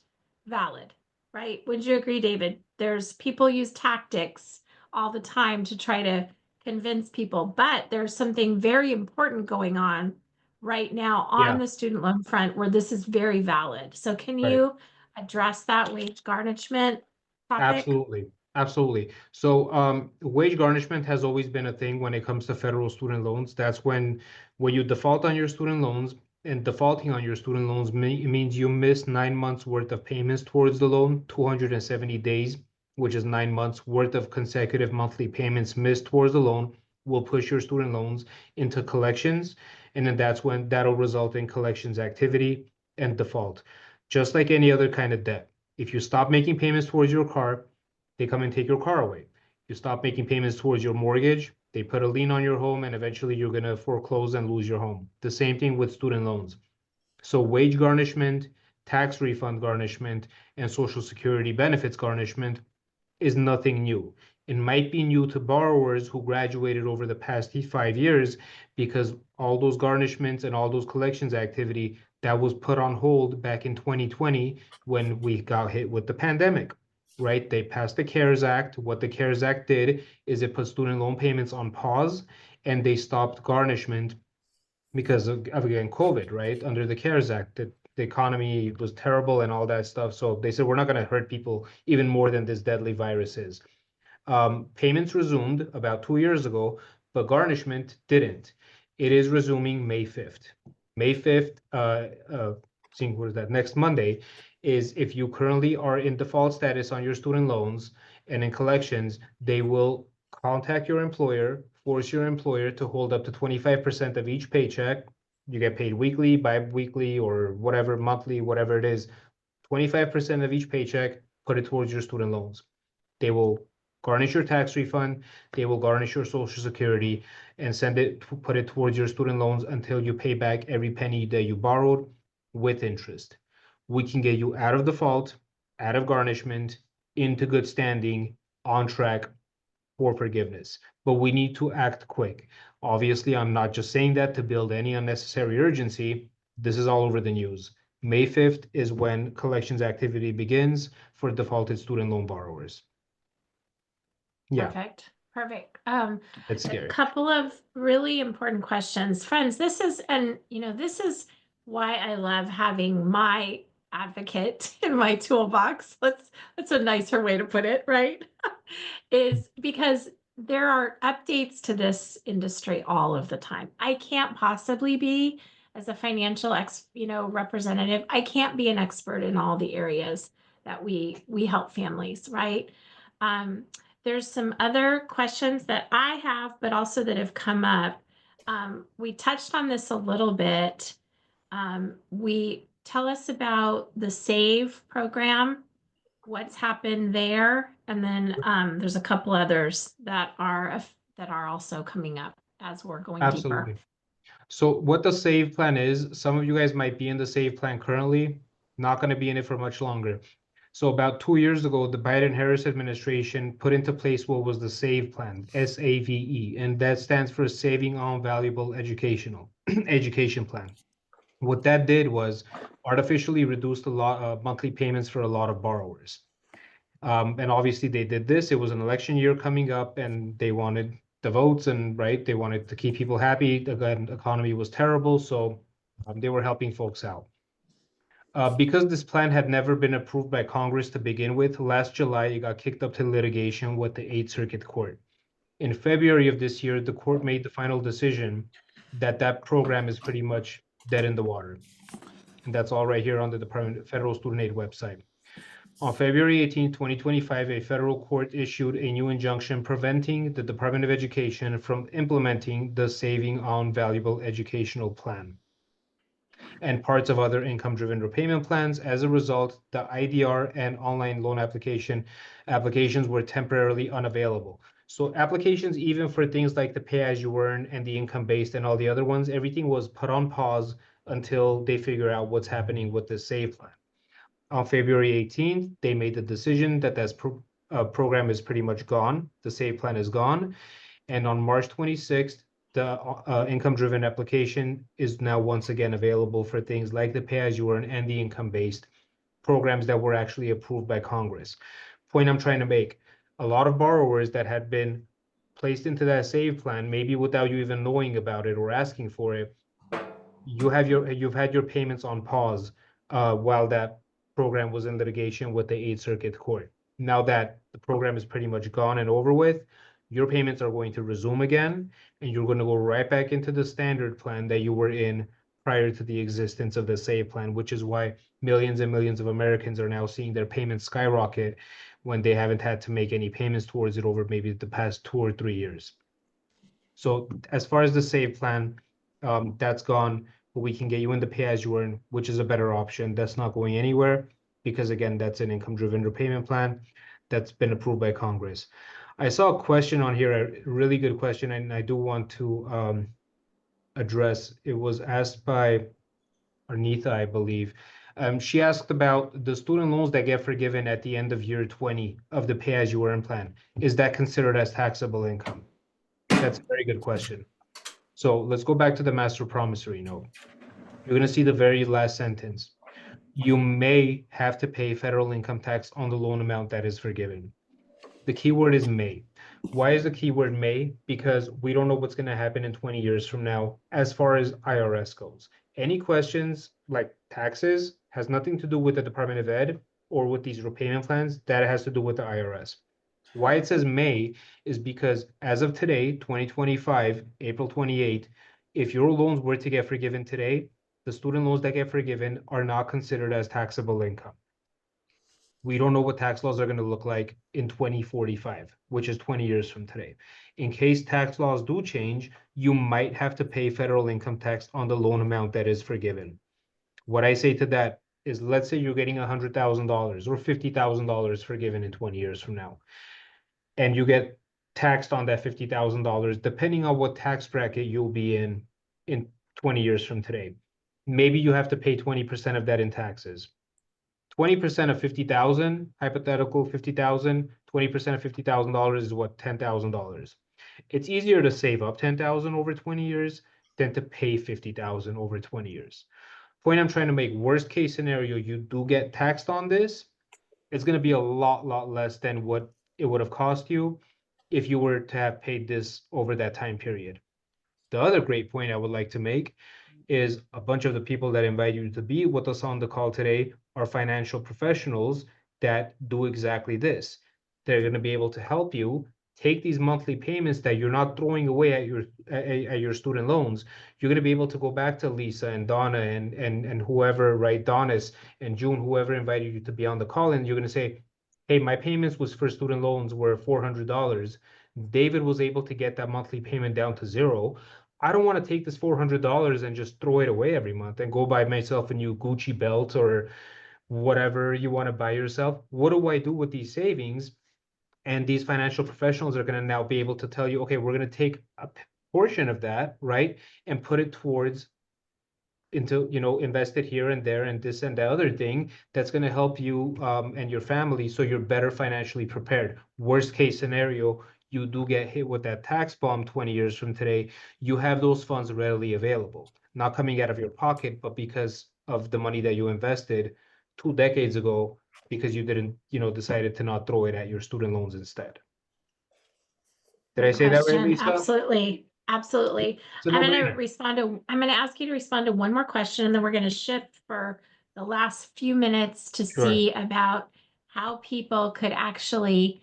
valid, right? Would you agree, David? There's people use tactics all the time to try to convince people, but there's something very important going on right now on Yeah, the student loan front where this is very valid. So can right. you address that wage garnishment topic? Absolutely. Absolutely. So wage garnishment has always been a thing when it comes to federal student loans. That's when you default on your student loans, and defaulting on your student loans means you miss 9 months worth of payments towards the loan, 270 days, which is 9 months worth of consecutive monthly payments missed towards the loan will push your student loans into collections. And then that's when that'll result in collections activity and default. Just like any other kind of debt. If you stop making payments towards your car, they come and take your car away. You stop making payments towards your mortgage, they put a lien on your home, and eventually you're going to foreclose and lose your home. The same thing with student loans. So, wage garnishment, tax refund garnishment, and Social Security benefits garnishment is nothing new. It might be new to borrowers who graduated over the past 5 years because all those garnishments and all those collections activity that was put on hold back in 2020 when we got hit with the pandemic, right? They passed the CARES Act. What the CARES Act did is it put student loan payments on pause and they stopped garnishment because of again COVID, right? Under the CARES Act, the economy was terrible and all that stuff. So they said we're not going to hurt people even more than this deadly virus is. Payments resumed about 2 years ago, but garnishment didn't. It is resuming May 5th. May 5th, seeing what is that, next Monday, is if you currently are in default status on your student loans and in collections, they will contact your employer, force your employer to hold up to 25% of each paycheck. You get paid weekly, bi-weekly, or whatever, monthly, whatever it is, 25% of each paycheck, put it towards your student loans. They will garnish your tax refund, they will garnish your social security and put it towards your student loans until you pay back every penny that you borrowed with interest. We can get you out of default, out of garnishment, into good standing, on track for forgiveness. But we need to act quick. Obviously, I'm not just saying that to build any unnecessary urgency. This is all over the news. May 5th is when collections activity begins for defaulted student loan borrowers. Yeah, Perfect. Perfect. it's A scary. couple of really important questions. Friends, this is, and this is why I love having my advocate in my toolbox. That's a nicer way to put it, right? Is because there are updates to this industry all of the time. I can't possibly be, as a financial representative, I can't be an expert in all the areas that we help families, right? Um, there's some other questions that I have, but also that have come up. We touched on this a little bit. We tell us about the SAVE program, what's happened there, and then there's a couple others that are also coming up as we're going deeper. Absolutely. So what the save plan is, some of you guys might be in the save plan currently, not going to be in it for much longer. So about 2 years ago, the Biden-Harris administration put into place what was the SAVE plan, SAVE, and that stands for Saving on Valuable Educational Education Plan. What that did was artificially reduce the monthly payments for a lot of borrowers. And obviously they did this. It was an election year coming up and they wanted the votes and right, they wanted to keep people happy. The economy was terrible. So they were helping folks out. Because this plan had never been approved by Congress to begin with, last July it got kicked up to litigation with the Eighth Circuit Court. In February of this year, the court made the final decision that that program is pretty much dead in the water. And that's all right here on the Department Federal Student Aid website. On February 18, 2025, a federal court issued a new injunction preventing the Department of Education from implementing the Saving on Valuable Educational Plan and parts of other income-driven repayment plans. As a result, the IDR and online loan applications were temporarily unavailable. So applications, even for things like the pay-as-you-earn and the income-based and all the other ones, everything was put on pause until they figure out what's happening with the SAVE plan. On February 18th, they made the decision that program is pretty much gone. The SAVE plan is gone. And on March 26th, the income-driven application is now once again available for things like the pay-as-you-earn and the income-based programs that were actually approved by Congress. Point I'm trying to make, a lot of borrowers that had been placed into that save plan, maybe without you even knowing about it or asking for it, you've had your payments on pause while that program was in litigation with the Eighth Circuit Court. Now that the program is pretty much gone and over with, your payments are going to resume again, and you're going to go right back into the standard plan that you were in prior to the existence of the save plan, which is why millions and millions of Americans are now seeing their payments skyrocket when they haven't had to make any payments towards it over maybe the past 2 or 3 years. So as far as the save plan, that's gone, but we can get you in the pay-as-you-earn, which is a better option. That's not going anywhere because again, that's an income-driven repayment plan that's been approved by Congress. I saw a question on here, a really good question, and I do want to address. It was asked by Arnitha, I believe. She asked about the student loans that get forgiven at the end of year 20 of the pay-as-you-earn plan. Is that considered as taxable income? That's a very good question. So let's go back to the master promissory note. You're going to see the very last sentence. You may have to pay federal income tax on the loan amount that is forgiven. The keyword is may. Why is the keyword may? Because we don't know what's going to happen in 20 years from now as far as IRS goes. Any questions like taxes has nothing to do with the Department of Ed or with these repayment plans. That has to do with the IRS. Why it says may is because as of today, 2025, April 28, if your loans were to get forgiven today, the student loans that get forgiven are not considered as taxable income. We don't know what tax laws are going to look like in 2045, which is 20 years from today. In case tax laws do change, you might have to pay federal income tax on the loan amount that is forgiven. What I say to that is, let's say you're getting $100,000 or $50,000 forgiven in 20 years from now, and you get taxed on that $50,000, depending on what tax bracket you'll be in 20 years from today. Maybe you have to pay 20% of that in taxes. 20% of 50,000, hypothetical 50,000, 20% of $50,000 is what, $10,000. It's easier to save up 10,000 over 20 years than to pay 50,000 over 20 years. Point I'm trying to make, worst case scenario, you do get taxed on this, it's going to be a lot less than what it would have cost you if you were to have paid this over that time period. The other great point I would like to make is a bunch of the people that invite you to be with us on the call today are financial professionals that do exactly this. They're going to be able to help you take these monthly payments that you're not throwing away at your student loans. You're going to be able to go back to Lisa and Donna and whoever, right, Donis and June, whoever invited you to be on the call, and you're going to say, hey, my payments was for student loans were $400. David was able to get that monthly payment down to zero. I don't want to take this $400 and just throw it away every month and go buy myself a new Gucci belt or whatever you want to buy yourself. What do I do with these savings? And these financial professionals are going to now be able to tell you, okay, we're going to take a portion of that, right, and put it towards into, invest it here and there and this and that other thing that's going to help you and your family so you're better financially prepared. Worst case scenario, you do get hit with that tax bomb 20 years from today, you have those funds readily available, not coming out of your pocket, but because of the money that you invested 2 decades ago because you didn't, decided to not throw it at your student loans instead. Did I Good say that right, question. Lisa? Absolutely. Absolutely. It's a I'm going to no-brainer. I'm going to ask you to respond to one more question, and then we're going to shift for the last few minutes to Sure. see about how people could actually,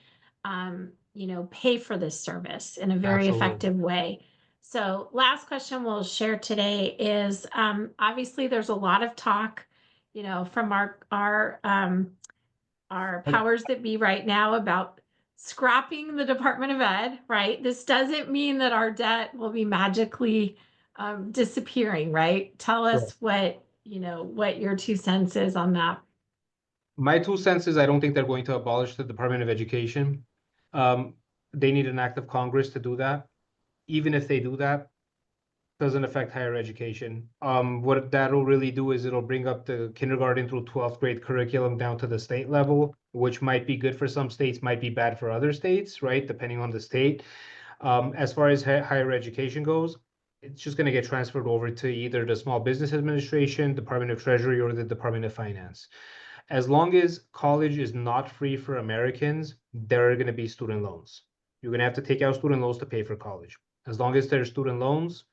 pay for this service in a very Absolutely. effective way. So last question we'll share today is, obviously there's a lot of talk, from our powers that be right now about scrapping the Department of Ed, right? This doesn't mean that our debt will be magically disappearing, right? Tell us what your 2 cents is on that. My 2 cents is I don't think they're going to abolish the Department of Education. They need an act of Congress to do that. Even if they do that, doesn't affect higher education. What that'll really do is it'll bring up the kindergarten through 12th grade curriculum down to the state level, which might be good for some states, might be bad for other states, right? Depending on the state. As far as higher education goes, it's just going to get transferred over to either the Small Business Administration, Department of Treasury, or the Department of Finance. As long as college is not free for Americans, there are going to be student loans. You're going to have to take out student loans to pay for college. As long as there's student loans,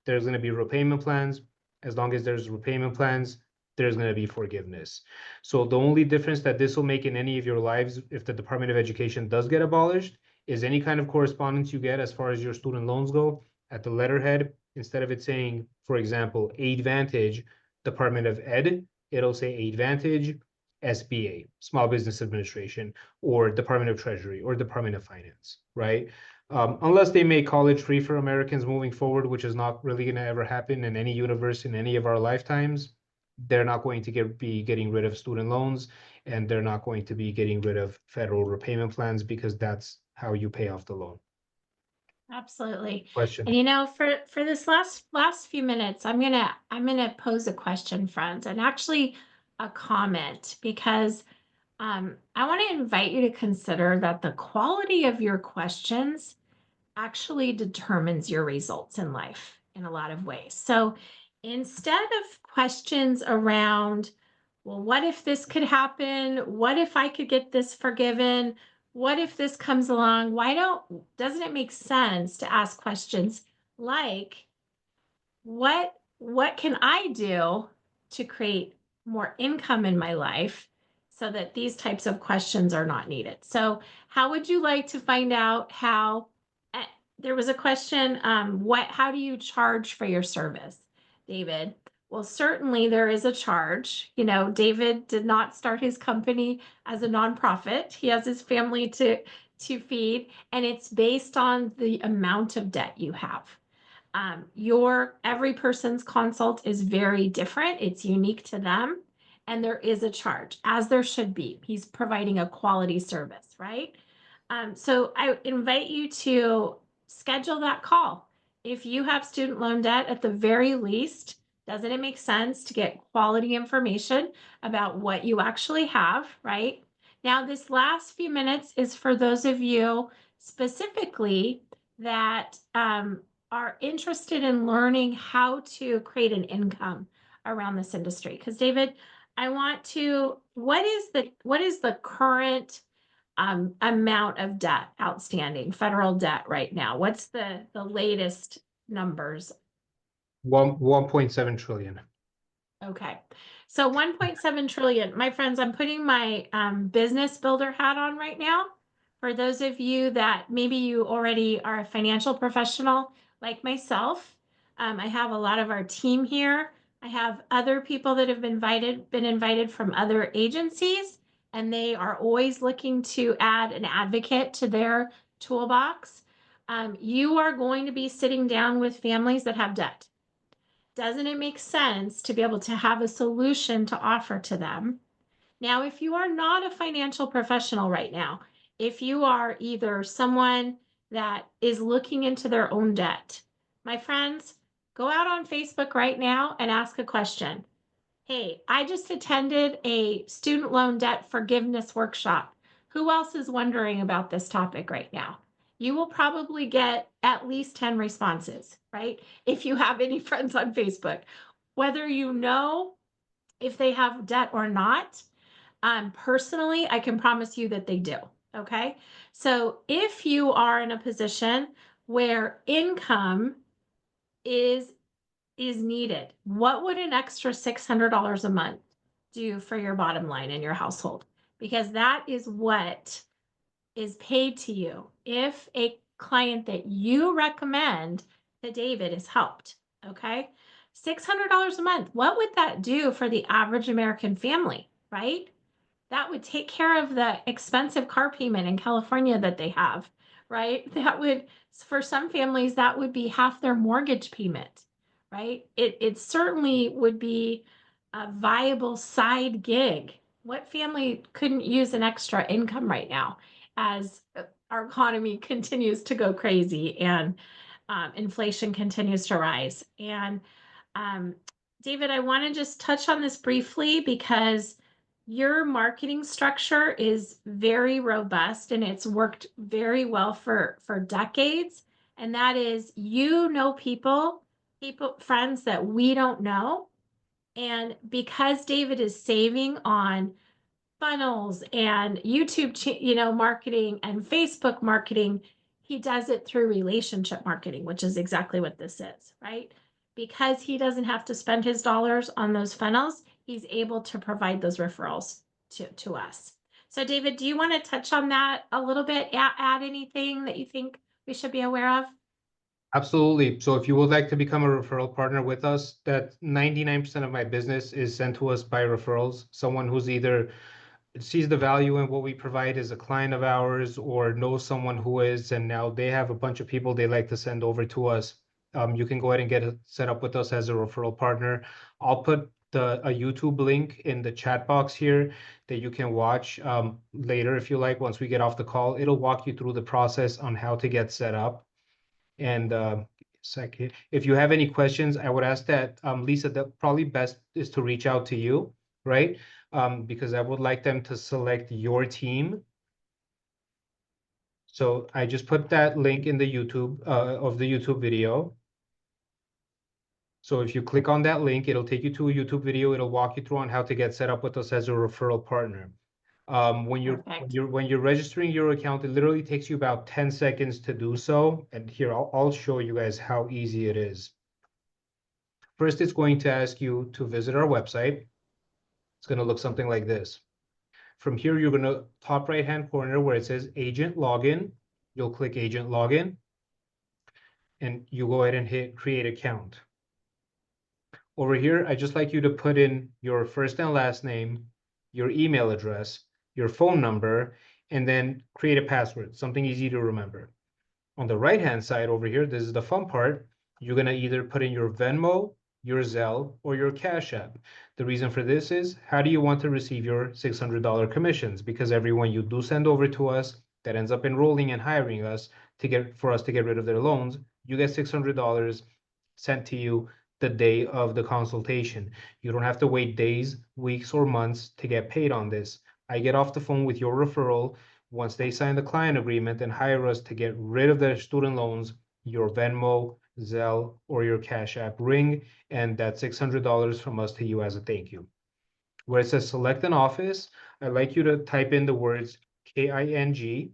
there's going to be repayment plans. As long as there's repayment plans, there's going to be forgiveness. So the only difference that this will make in any of your lives, if the Department of Education does get abolished, is any kind of correspondence you get as far as your student loans go at the letterhead, instead of it saying, for example, Aidvantage, Department of Ed, it'll say Aidvantage, SBA, Small Business Administration, or Department of Treasury, or Department of Finance, right? Unless they make college free for Americans moving forward, which is not really going to ever happen in any universe in any of our lifetimes, they're not going to be getting rid of student loans, and they're not going to be getting rid of federal repayment plans, because that's how you pay off the loan. Absolutely. Question. And for this last few minutes, I'm gonna pose a question, friends, and actually a comment, because I want to invite you to consider that the quality of your questions actually determines your results in life in a lot of ways. So instead of questions around, well, what if this could happen? What if I could get this forgiven? What if this comes along? Doesn't it make sense to ask questions like, what can I do to create more income in my life so that these types of questions are not needed? So how would you like to find out how eh, there was a question, how do you charge for your service, David? Well, certainly there is a charge. You know, David did not start his company as a nonprofit. He has his family to feed, and it's based on the amount of debt you have. Every person's consult is very different. It's unique to them, and there is a charge, as there should be. He's providing a quality service, right? So I invite you to schedule that call. If you have student loan debt, at the very least, doesn't it make sense to get quality information about what you actually have, right? Now, this last few minutes is for those of you specifically that are interested in learning how to create an income around this industry. Because David, what is the current amount of debt outstanding, federal debt right now? What's the latest numbers? 1.7 trillion. Okay. So 1.7 trillion. My friends, I'm putting my business builder hat on right now. For those of you that maybe you already are a financial professional like myself, I have a lot of our team here. I have other people that have been invited from other agencies, and they are always looking to add an advocate to their toolbox. You are going to be sitting down with families that have debt. Doesn't it make sense to be able to have a solution to offer to them? Now, if you are not a financial professional right now, if you are either someone that is looking into their own debt, my friends, go out on Facebook right now and ask a question. Hey, I just attended a student loan debt forgiveness workshop. Who else is wondering about this topic right now? You will probably get at least 10 responses, right? If you have any friends on Facebook, whether you know if they have debt or not, personally, I can promise you that they do. Okay. So if you are in a position where income is needed, what would an extra $600 a month do for your bottom line in your household? Because that is what is paid to you if a client that you recommend to David is helped. Okay. $600 a month. What would that do for the average American family, right? That would take care of the expensive car payment in California that they have, right? That would, for some families, that would be half their mortgage payment, right? It certainly would be a viable side gig. What family couldn't use an extra income right now as our economy continues to go crazy and inflation continues to rise? And um, David, I want to just touch on this briefly because your marketing structure is very robust and it's worked very well for decades. And that is, you know, friends that we don't know. And because David is saving on funnels and marketing and Facebook marketing, he does it through relationship marketing, which is exactly what this is, right? Because he doesn't have to spend his dollars on those funnels, he's able to provide those referrals to us. So David, do you want to touch on that a little bit? Add anything that you think we should be aware of? Absolutely. So if you would like to become a referral partner with us, that 99% of my business is sent to us by referrals. Someone who's either sees the value in what we provide as a client of ours or knows someone who is, and now they have a bunch of people they like to send over to us. You can go ahead and get it set up with us as a referral partner. I'll put a YouTube link in the chat box here that you can watch later if you like. Once we get off the call, it'll walk you through the process on how to get set up. And second, if you have any questions, I would ask that Lisa, that probably best is to reach out to you, right? Because I would like them to select your team. So I just put that link in the YouTube of the YouTube video. So if you click on that link, it'll take you to a YouTube video. It'll walk you through on how to get set up with us as a referral partner. When you're registering your account, it literally takes you about 10 seconds to do so. And here, I'll show you guys how easy it is. First, it's going to ask you to visit our website. It's going to look something like this. From here, you're going to top right-hand corner where it says Agent Login. You'll click Agent Login, and you go ahead and hit Create Account. Over here, I'd just like you to put in your first and last name, your email address, your phone number, and then create a password, something easy to remember. On the right-hand side over here, this is the fun part. You're going to either put in your Venmo, your Zelle, or your Cash App. The reason for this is, how do you want to receive your $600 commissions? Because everyone you do send over to us that ends up enrolling and hiring us for us to get rid of their loans, you get $600 sent to you the day of the consultation. You don't have to wait days, weeks, or months to get paid on this. I get off the phone with your referral. Once they sign the client agreement and hire us to get rid of their student loans, your Venmo, Zelle, or your Cash App ring, and that's $600 from us to you as a thank you. Where it says select an office, I'd like you to type in the words KING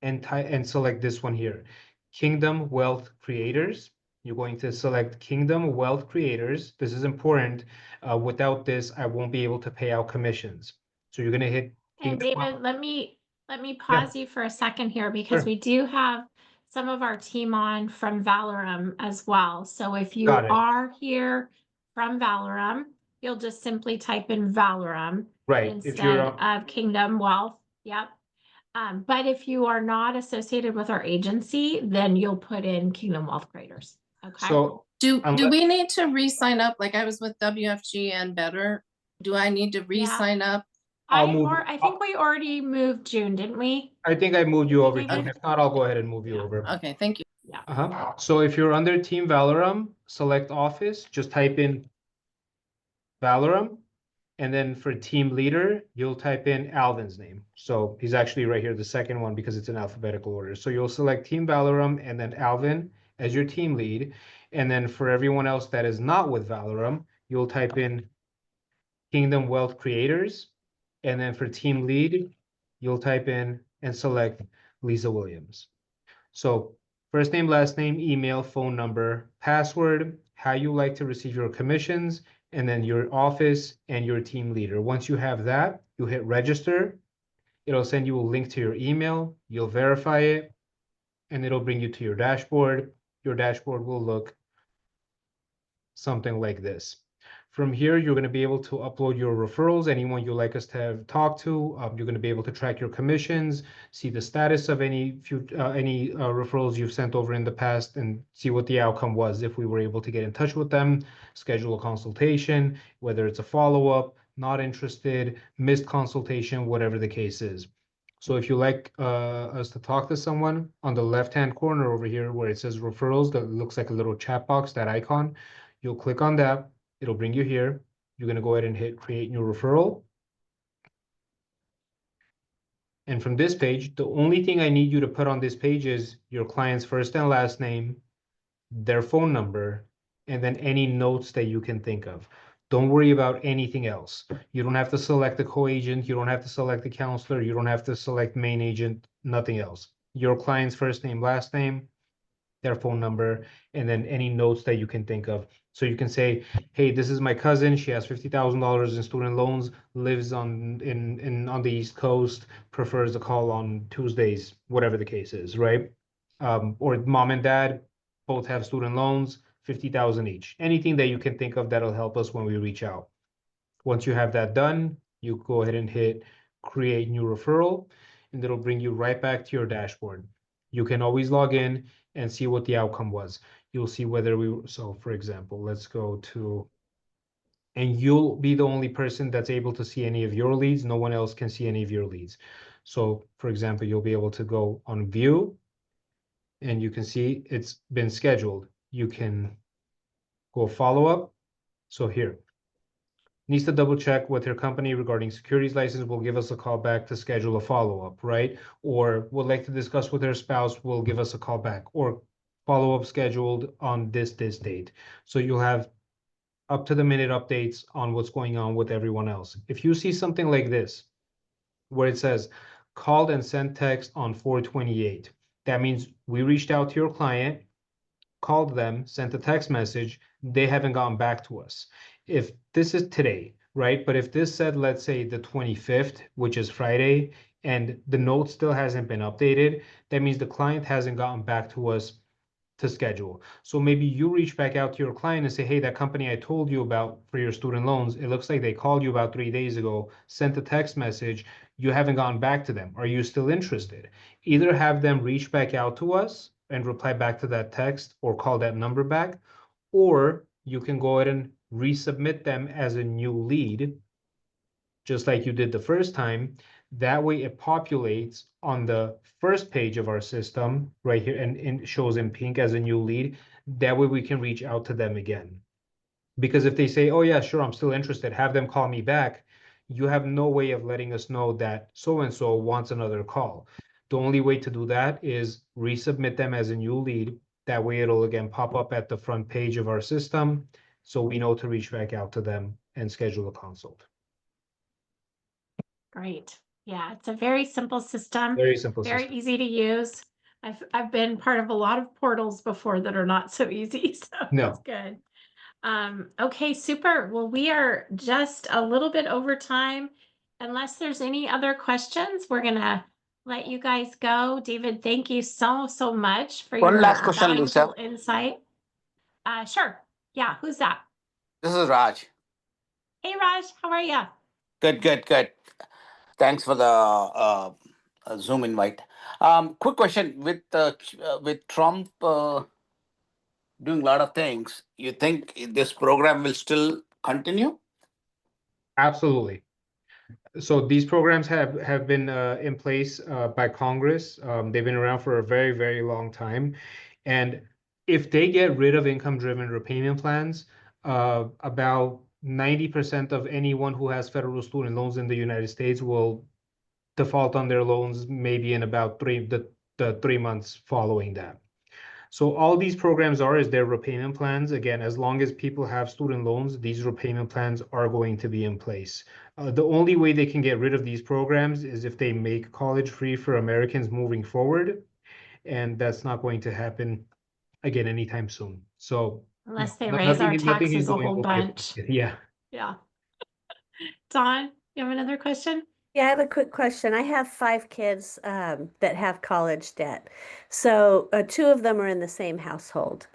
and select this one here, Kingdom Wealth Creators. You're going to select Kingdom Wealth Creators. This is important. Without this, I won't be able to pay out commissions. So you're going to hit And Kingdom David, Wealth. let me Yeah. pause you for a second here because Sure. we do have some of our team on from Valorum as well. So if you Got it. are here from Valorum, you'll just simply type in Valorum Right. If you're instead of Kingdom Wealth. Yep. But if you are not associated with our agency, then you'll put in Kingdom Wealth Creators. Okay. so Do unless, we need to re-sign up? Like I was with WFG and Better. Do I need to re-sign up? I'll move. I think we already moved June, didn't we? I think I moved you over, Okay. June. If not, I'll go ahead and move you Yeah. over. Okay, thank you. Yeah. So if you're under Team Valorum, select Office, just type in Valorum. And then for team leader, you'll type in Alvin's name. So he's actually right here, the second one, because it's in alphabetical order. So you'll select Team Valorum and then Alvin as your team lead. And then for everyone else that is not with Valorum, you'll type in Kingdom Wealth Creators. And then for team lead, you'll type in and select Lisa Williams. So first name, last name, email, phone number, password, how you like to receive your commissions, and then your office and your team leader. Once you have that, you hit register. It'll send you a link to your email. You'll verify it, and it'll bring you to your dashboard. Your dashboard will look something like this. From here, you're going to be able to upload your referrals, anyone you'd like us to have talked to. You're going to be able to track your commissions, see the status of any referrals you've sent over in the past, and see what the outcome was. If we were able to get in touch with them, schedule a consultation, whether it's a follow-up, not interested, missed consultation, whatever the case is. So if you like us to talk to someone, on the left-hand corner over here where it says referrals, that looks like a little chat box, that icon, you'll click on that. It'll bring you here. You're going to go ahead and hit create new referral. And from this page, the only thing I need you to put on this page is your client's first and last name, their phone number, and then any notes that you can think of. Don't worry about anything else. You don't have to select the co-agent. You don't have to select the counselor. You don't have to select main agent, nothing else. Your client's first name, last name, their phone number, and then any notes that you can think of. So you can say, hey, this is my cousin. She has $50,000 in student loans, lives on the East Coast, prefers a call on Tuesdays, whatever the case is, right? Or mom and dad both have student loans, 50,000 each. Anything that you can think of that'll help us when we reach out. Once you have that done, you go ahead and hit create new referral, and it'll bring you right back to your dashboard. You can always log in and see what the outcome was. You'll see whether so for example, let's go to, and you'll be the only person that's able to see any of your leads. No one else can see any of your leads. So for example, you'll be able to go on view, and you can see it's been scheduled. You can go follow up. So here, needs to double check with her company regarding securities license, will give us a call back to schedule a follow-up, right? Or would like to discuss with her spouse, will give us a call back, or follow-up scheduled on this date. So you'll have up to the minute updates on what's going on with everyone else. If you see something like this, where it says called and sent text on 4/28, that means we reached out to your client, called them, sent a text message, they haven't gotten back to us. If this is today, right? But if this said, let's say the 25th, which is Friday, and the note still hasn't been updated, that means the client hasn't gotten back to us to schedule. So maybe you reach back out to your client and say, hey, that company I told you about for your student loans, it looks like they called you about 3 days ago, sent a text message, you haven't gotten back to them. Are you still interested? Either have them reach back out to us and reply back to that text or call that number back, or you can go ahead and resubmit them as a new lead, just like you did the first time. That way it populates on the first page of our system right here and shows in pink as a new lead. That way we can reach out to them again. Because if they say, oh yeah, sure, I'm still interested, have them call me back, you have no way of letting us know that so-and-so wants another call. The only way to do that is resubmit them as a new lead. That way it'll again pop up at the front page of our system, so we know to reach back out to them and schedule a consult. Great. Yeah, it's a very simple system, Very simple very system. easy to use. I've been part of a lot of portals before that are not so easy, so that's No, good. Okay, super. Well, we are just a little bit over time. Unless there's any other questions, we're gonna let you guys go. David, thank you so much for One your last question, Lisa. valuable insight. Sure. Yeah, who's that? This is Raj. Hey, Raj, how are you? Good. Thanks for the Zoom invite. Quick question: with Trump doing a lot of things, you think this program will still continue? absolutely. So these programs have been in place by Congress. They've been around for a very long time, and if they get rid of income-driven repayment plans, about 90% of anyone who has federal student loans in the United States will default on their loans maybe in about the 3 months following that. So all these programs is their repayment plans. Again, as long as people have student loans, these repayment plans are going to be in place. The only way they can get rid of these programs is if they make college free for Americans moving forward, and that's not going to happen again anytime soon. So Unless they no- raise our nothing he's taxes a doing whole will be bunch. affected. Yeah. Yeah. Dawn, you have another question? Yeah, I have a quick question. I have 5 kids that have college debt. So 2 of them are in the same household.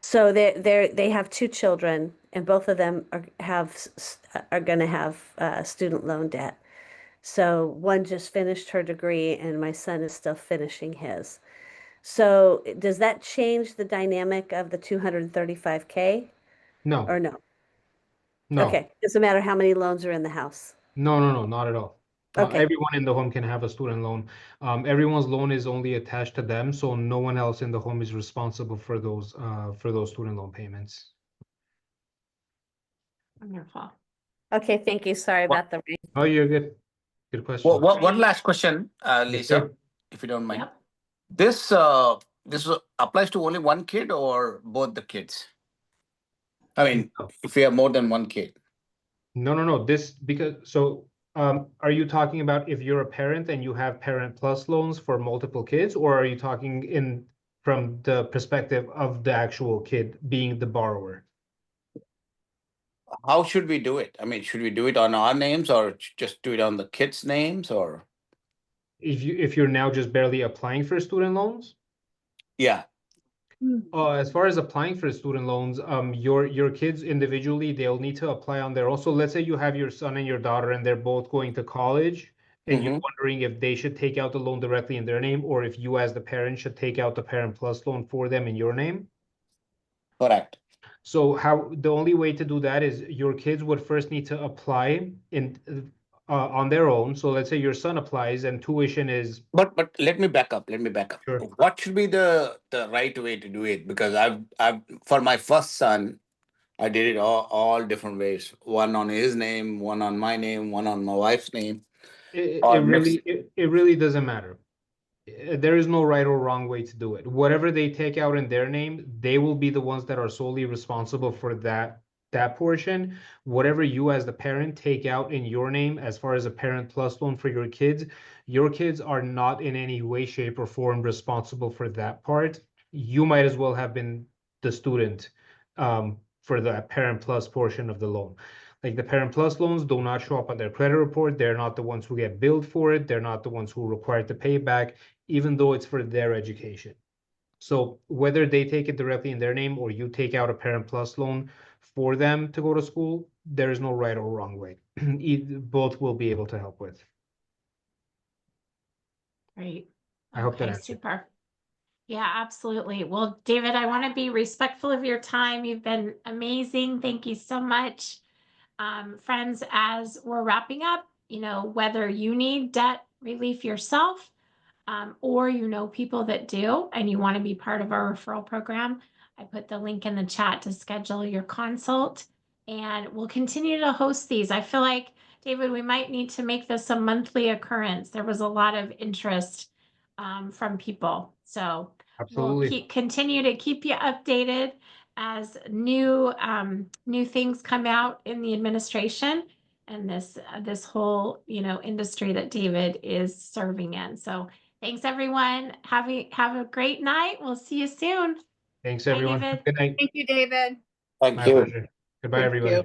So they have 2 children, and both of them are going to have student loan debt. So one just finished her degree, and my son is still finishing his. So does that change the dynamic of the 235K No, or no? no, Okay, doesn't matter how many loans are in the house. no, not at all. Okay. Everyone in the home can have a student loan. Everyone's loan is only attached to them, so no one else in the home is responsible for those student loan payments. Wonderful. Okay, thank you. Sorry What? about the rain. Oh, you're good. Good question. One Great. last question, Yes, Lisa, sir. if you don't mind. Yep. This applies to only one kid or both the kids? I mean, if you have more than one kid. No. Are you talking about if you're a parent and you have Parent Plus loans for multiple kids, or are you talking from the perspective of the actual kid being the borrower? How should we do it? I mean, should we do it on our names or just do it on the kids' names or? If you're now just barely applying for student loans? Yeah, As far as applying for student loans, your kids individually, they'll need to apply on their own. So let's say you have your son and your daughter and they're both going to college, and you're wondering if they should take out the loan directly in their name, or if you as the parent should take out the Parent Plus loan for them in your name. correct. So the only way to do that is your kids would first need to apply on their own. So let's say your son applies and tuition is. But let me back up. Sure. What should be the right way to do it? Because I've for my first son, I did it all different ways. One on his name, one on my name, one on my wife's name, or mixed. It really doesn't matter. There is no right or wrong way to do it. Whatever they take out in their name, they will be the ones that are solely responsible for that portion. Whatever you as the parent take out in your name as far as a Parent Plus loan for your kids are not in any way, shape, or form responsible for that part. You might as well have been the student for the Parent Plus portion of the loan. Like the Parent Plus loans do not show up on their credit report. They're not the ones who get billed for it. They're not the ones who are required to pay back, even though it's for their education. So whether they take it directly in their name or you take out a Parent Plus loan for them to go to school, there is no right or wrong way. Both will be able to help with. Great. I hope that Okay, answered. super. Yeah, absolutely. Well, David, I want to be respectful of your time. You've been amazing. Thank you so much. Friends, as we're wrapping up, whether you need debt relief yourself, or people that do, and you want to be part of our referral program, I put the link in the chat to schedule your consult, and we'll continue to host these. I feel like, David, we might need to make this a monthly occurrence. There was a lot of interest from people. So Absolutely. we'll continue to keep you updated as new things come out in the administration and this whole industry that David is serving in. So thanks everyone. Have a great night. We'll see you soon. Thanks, Bye, everyone. David. Good night. Thank you, David. Thank My you. pleasure. Goodbye, Thank everybody. you.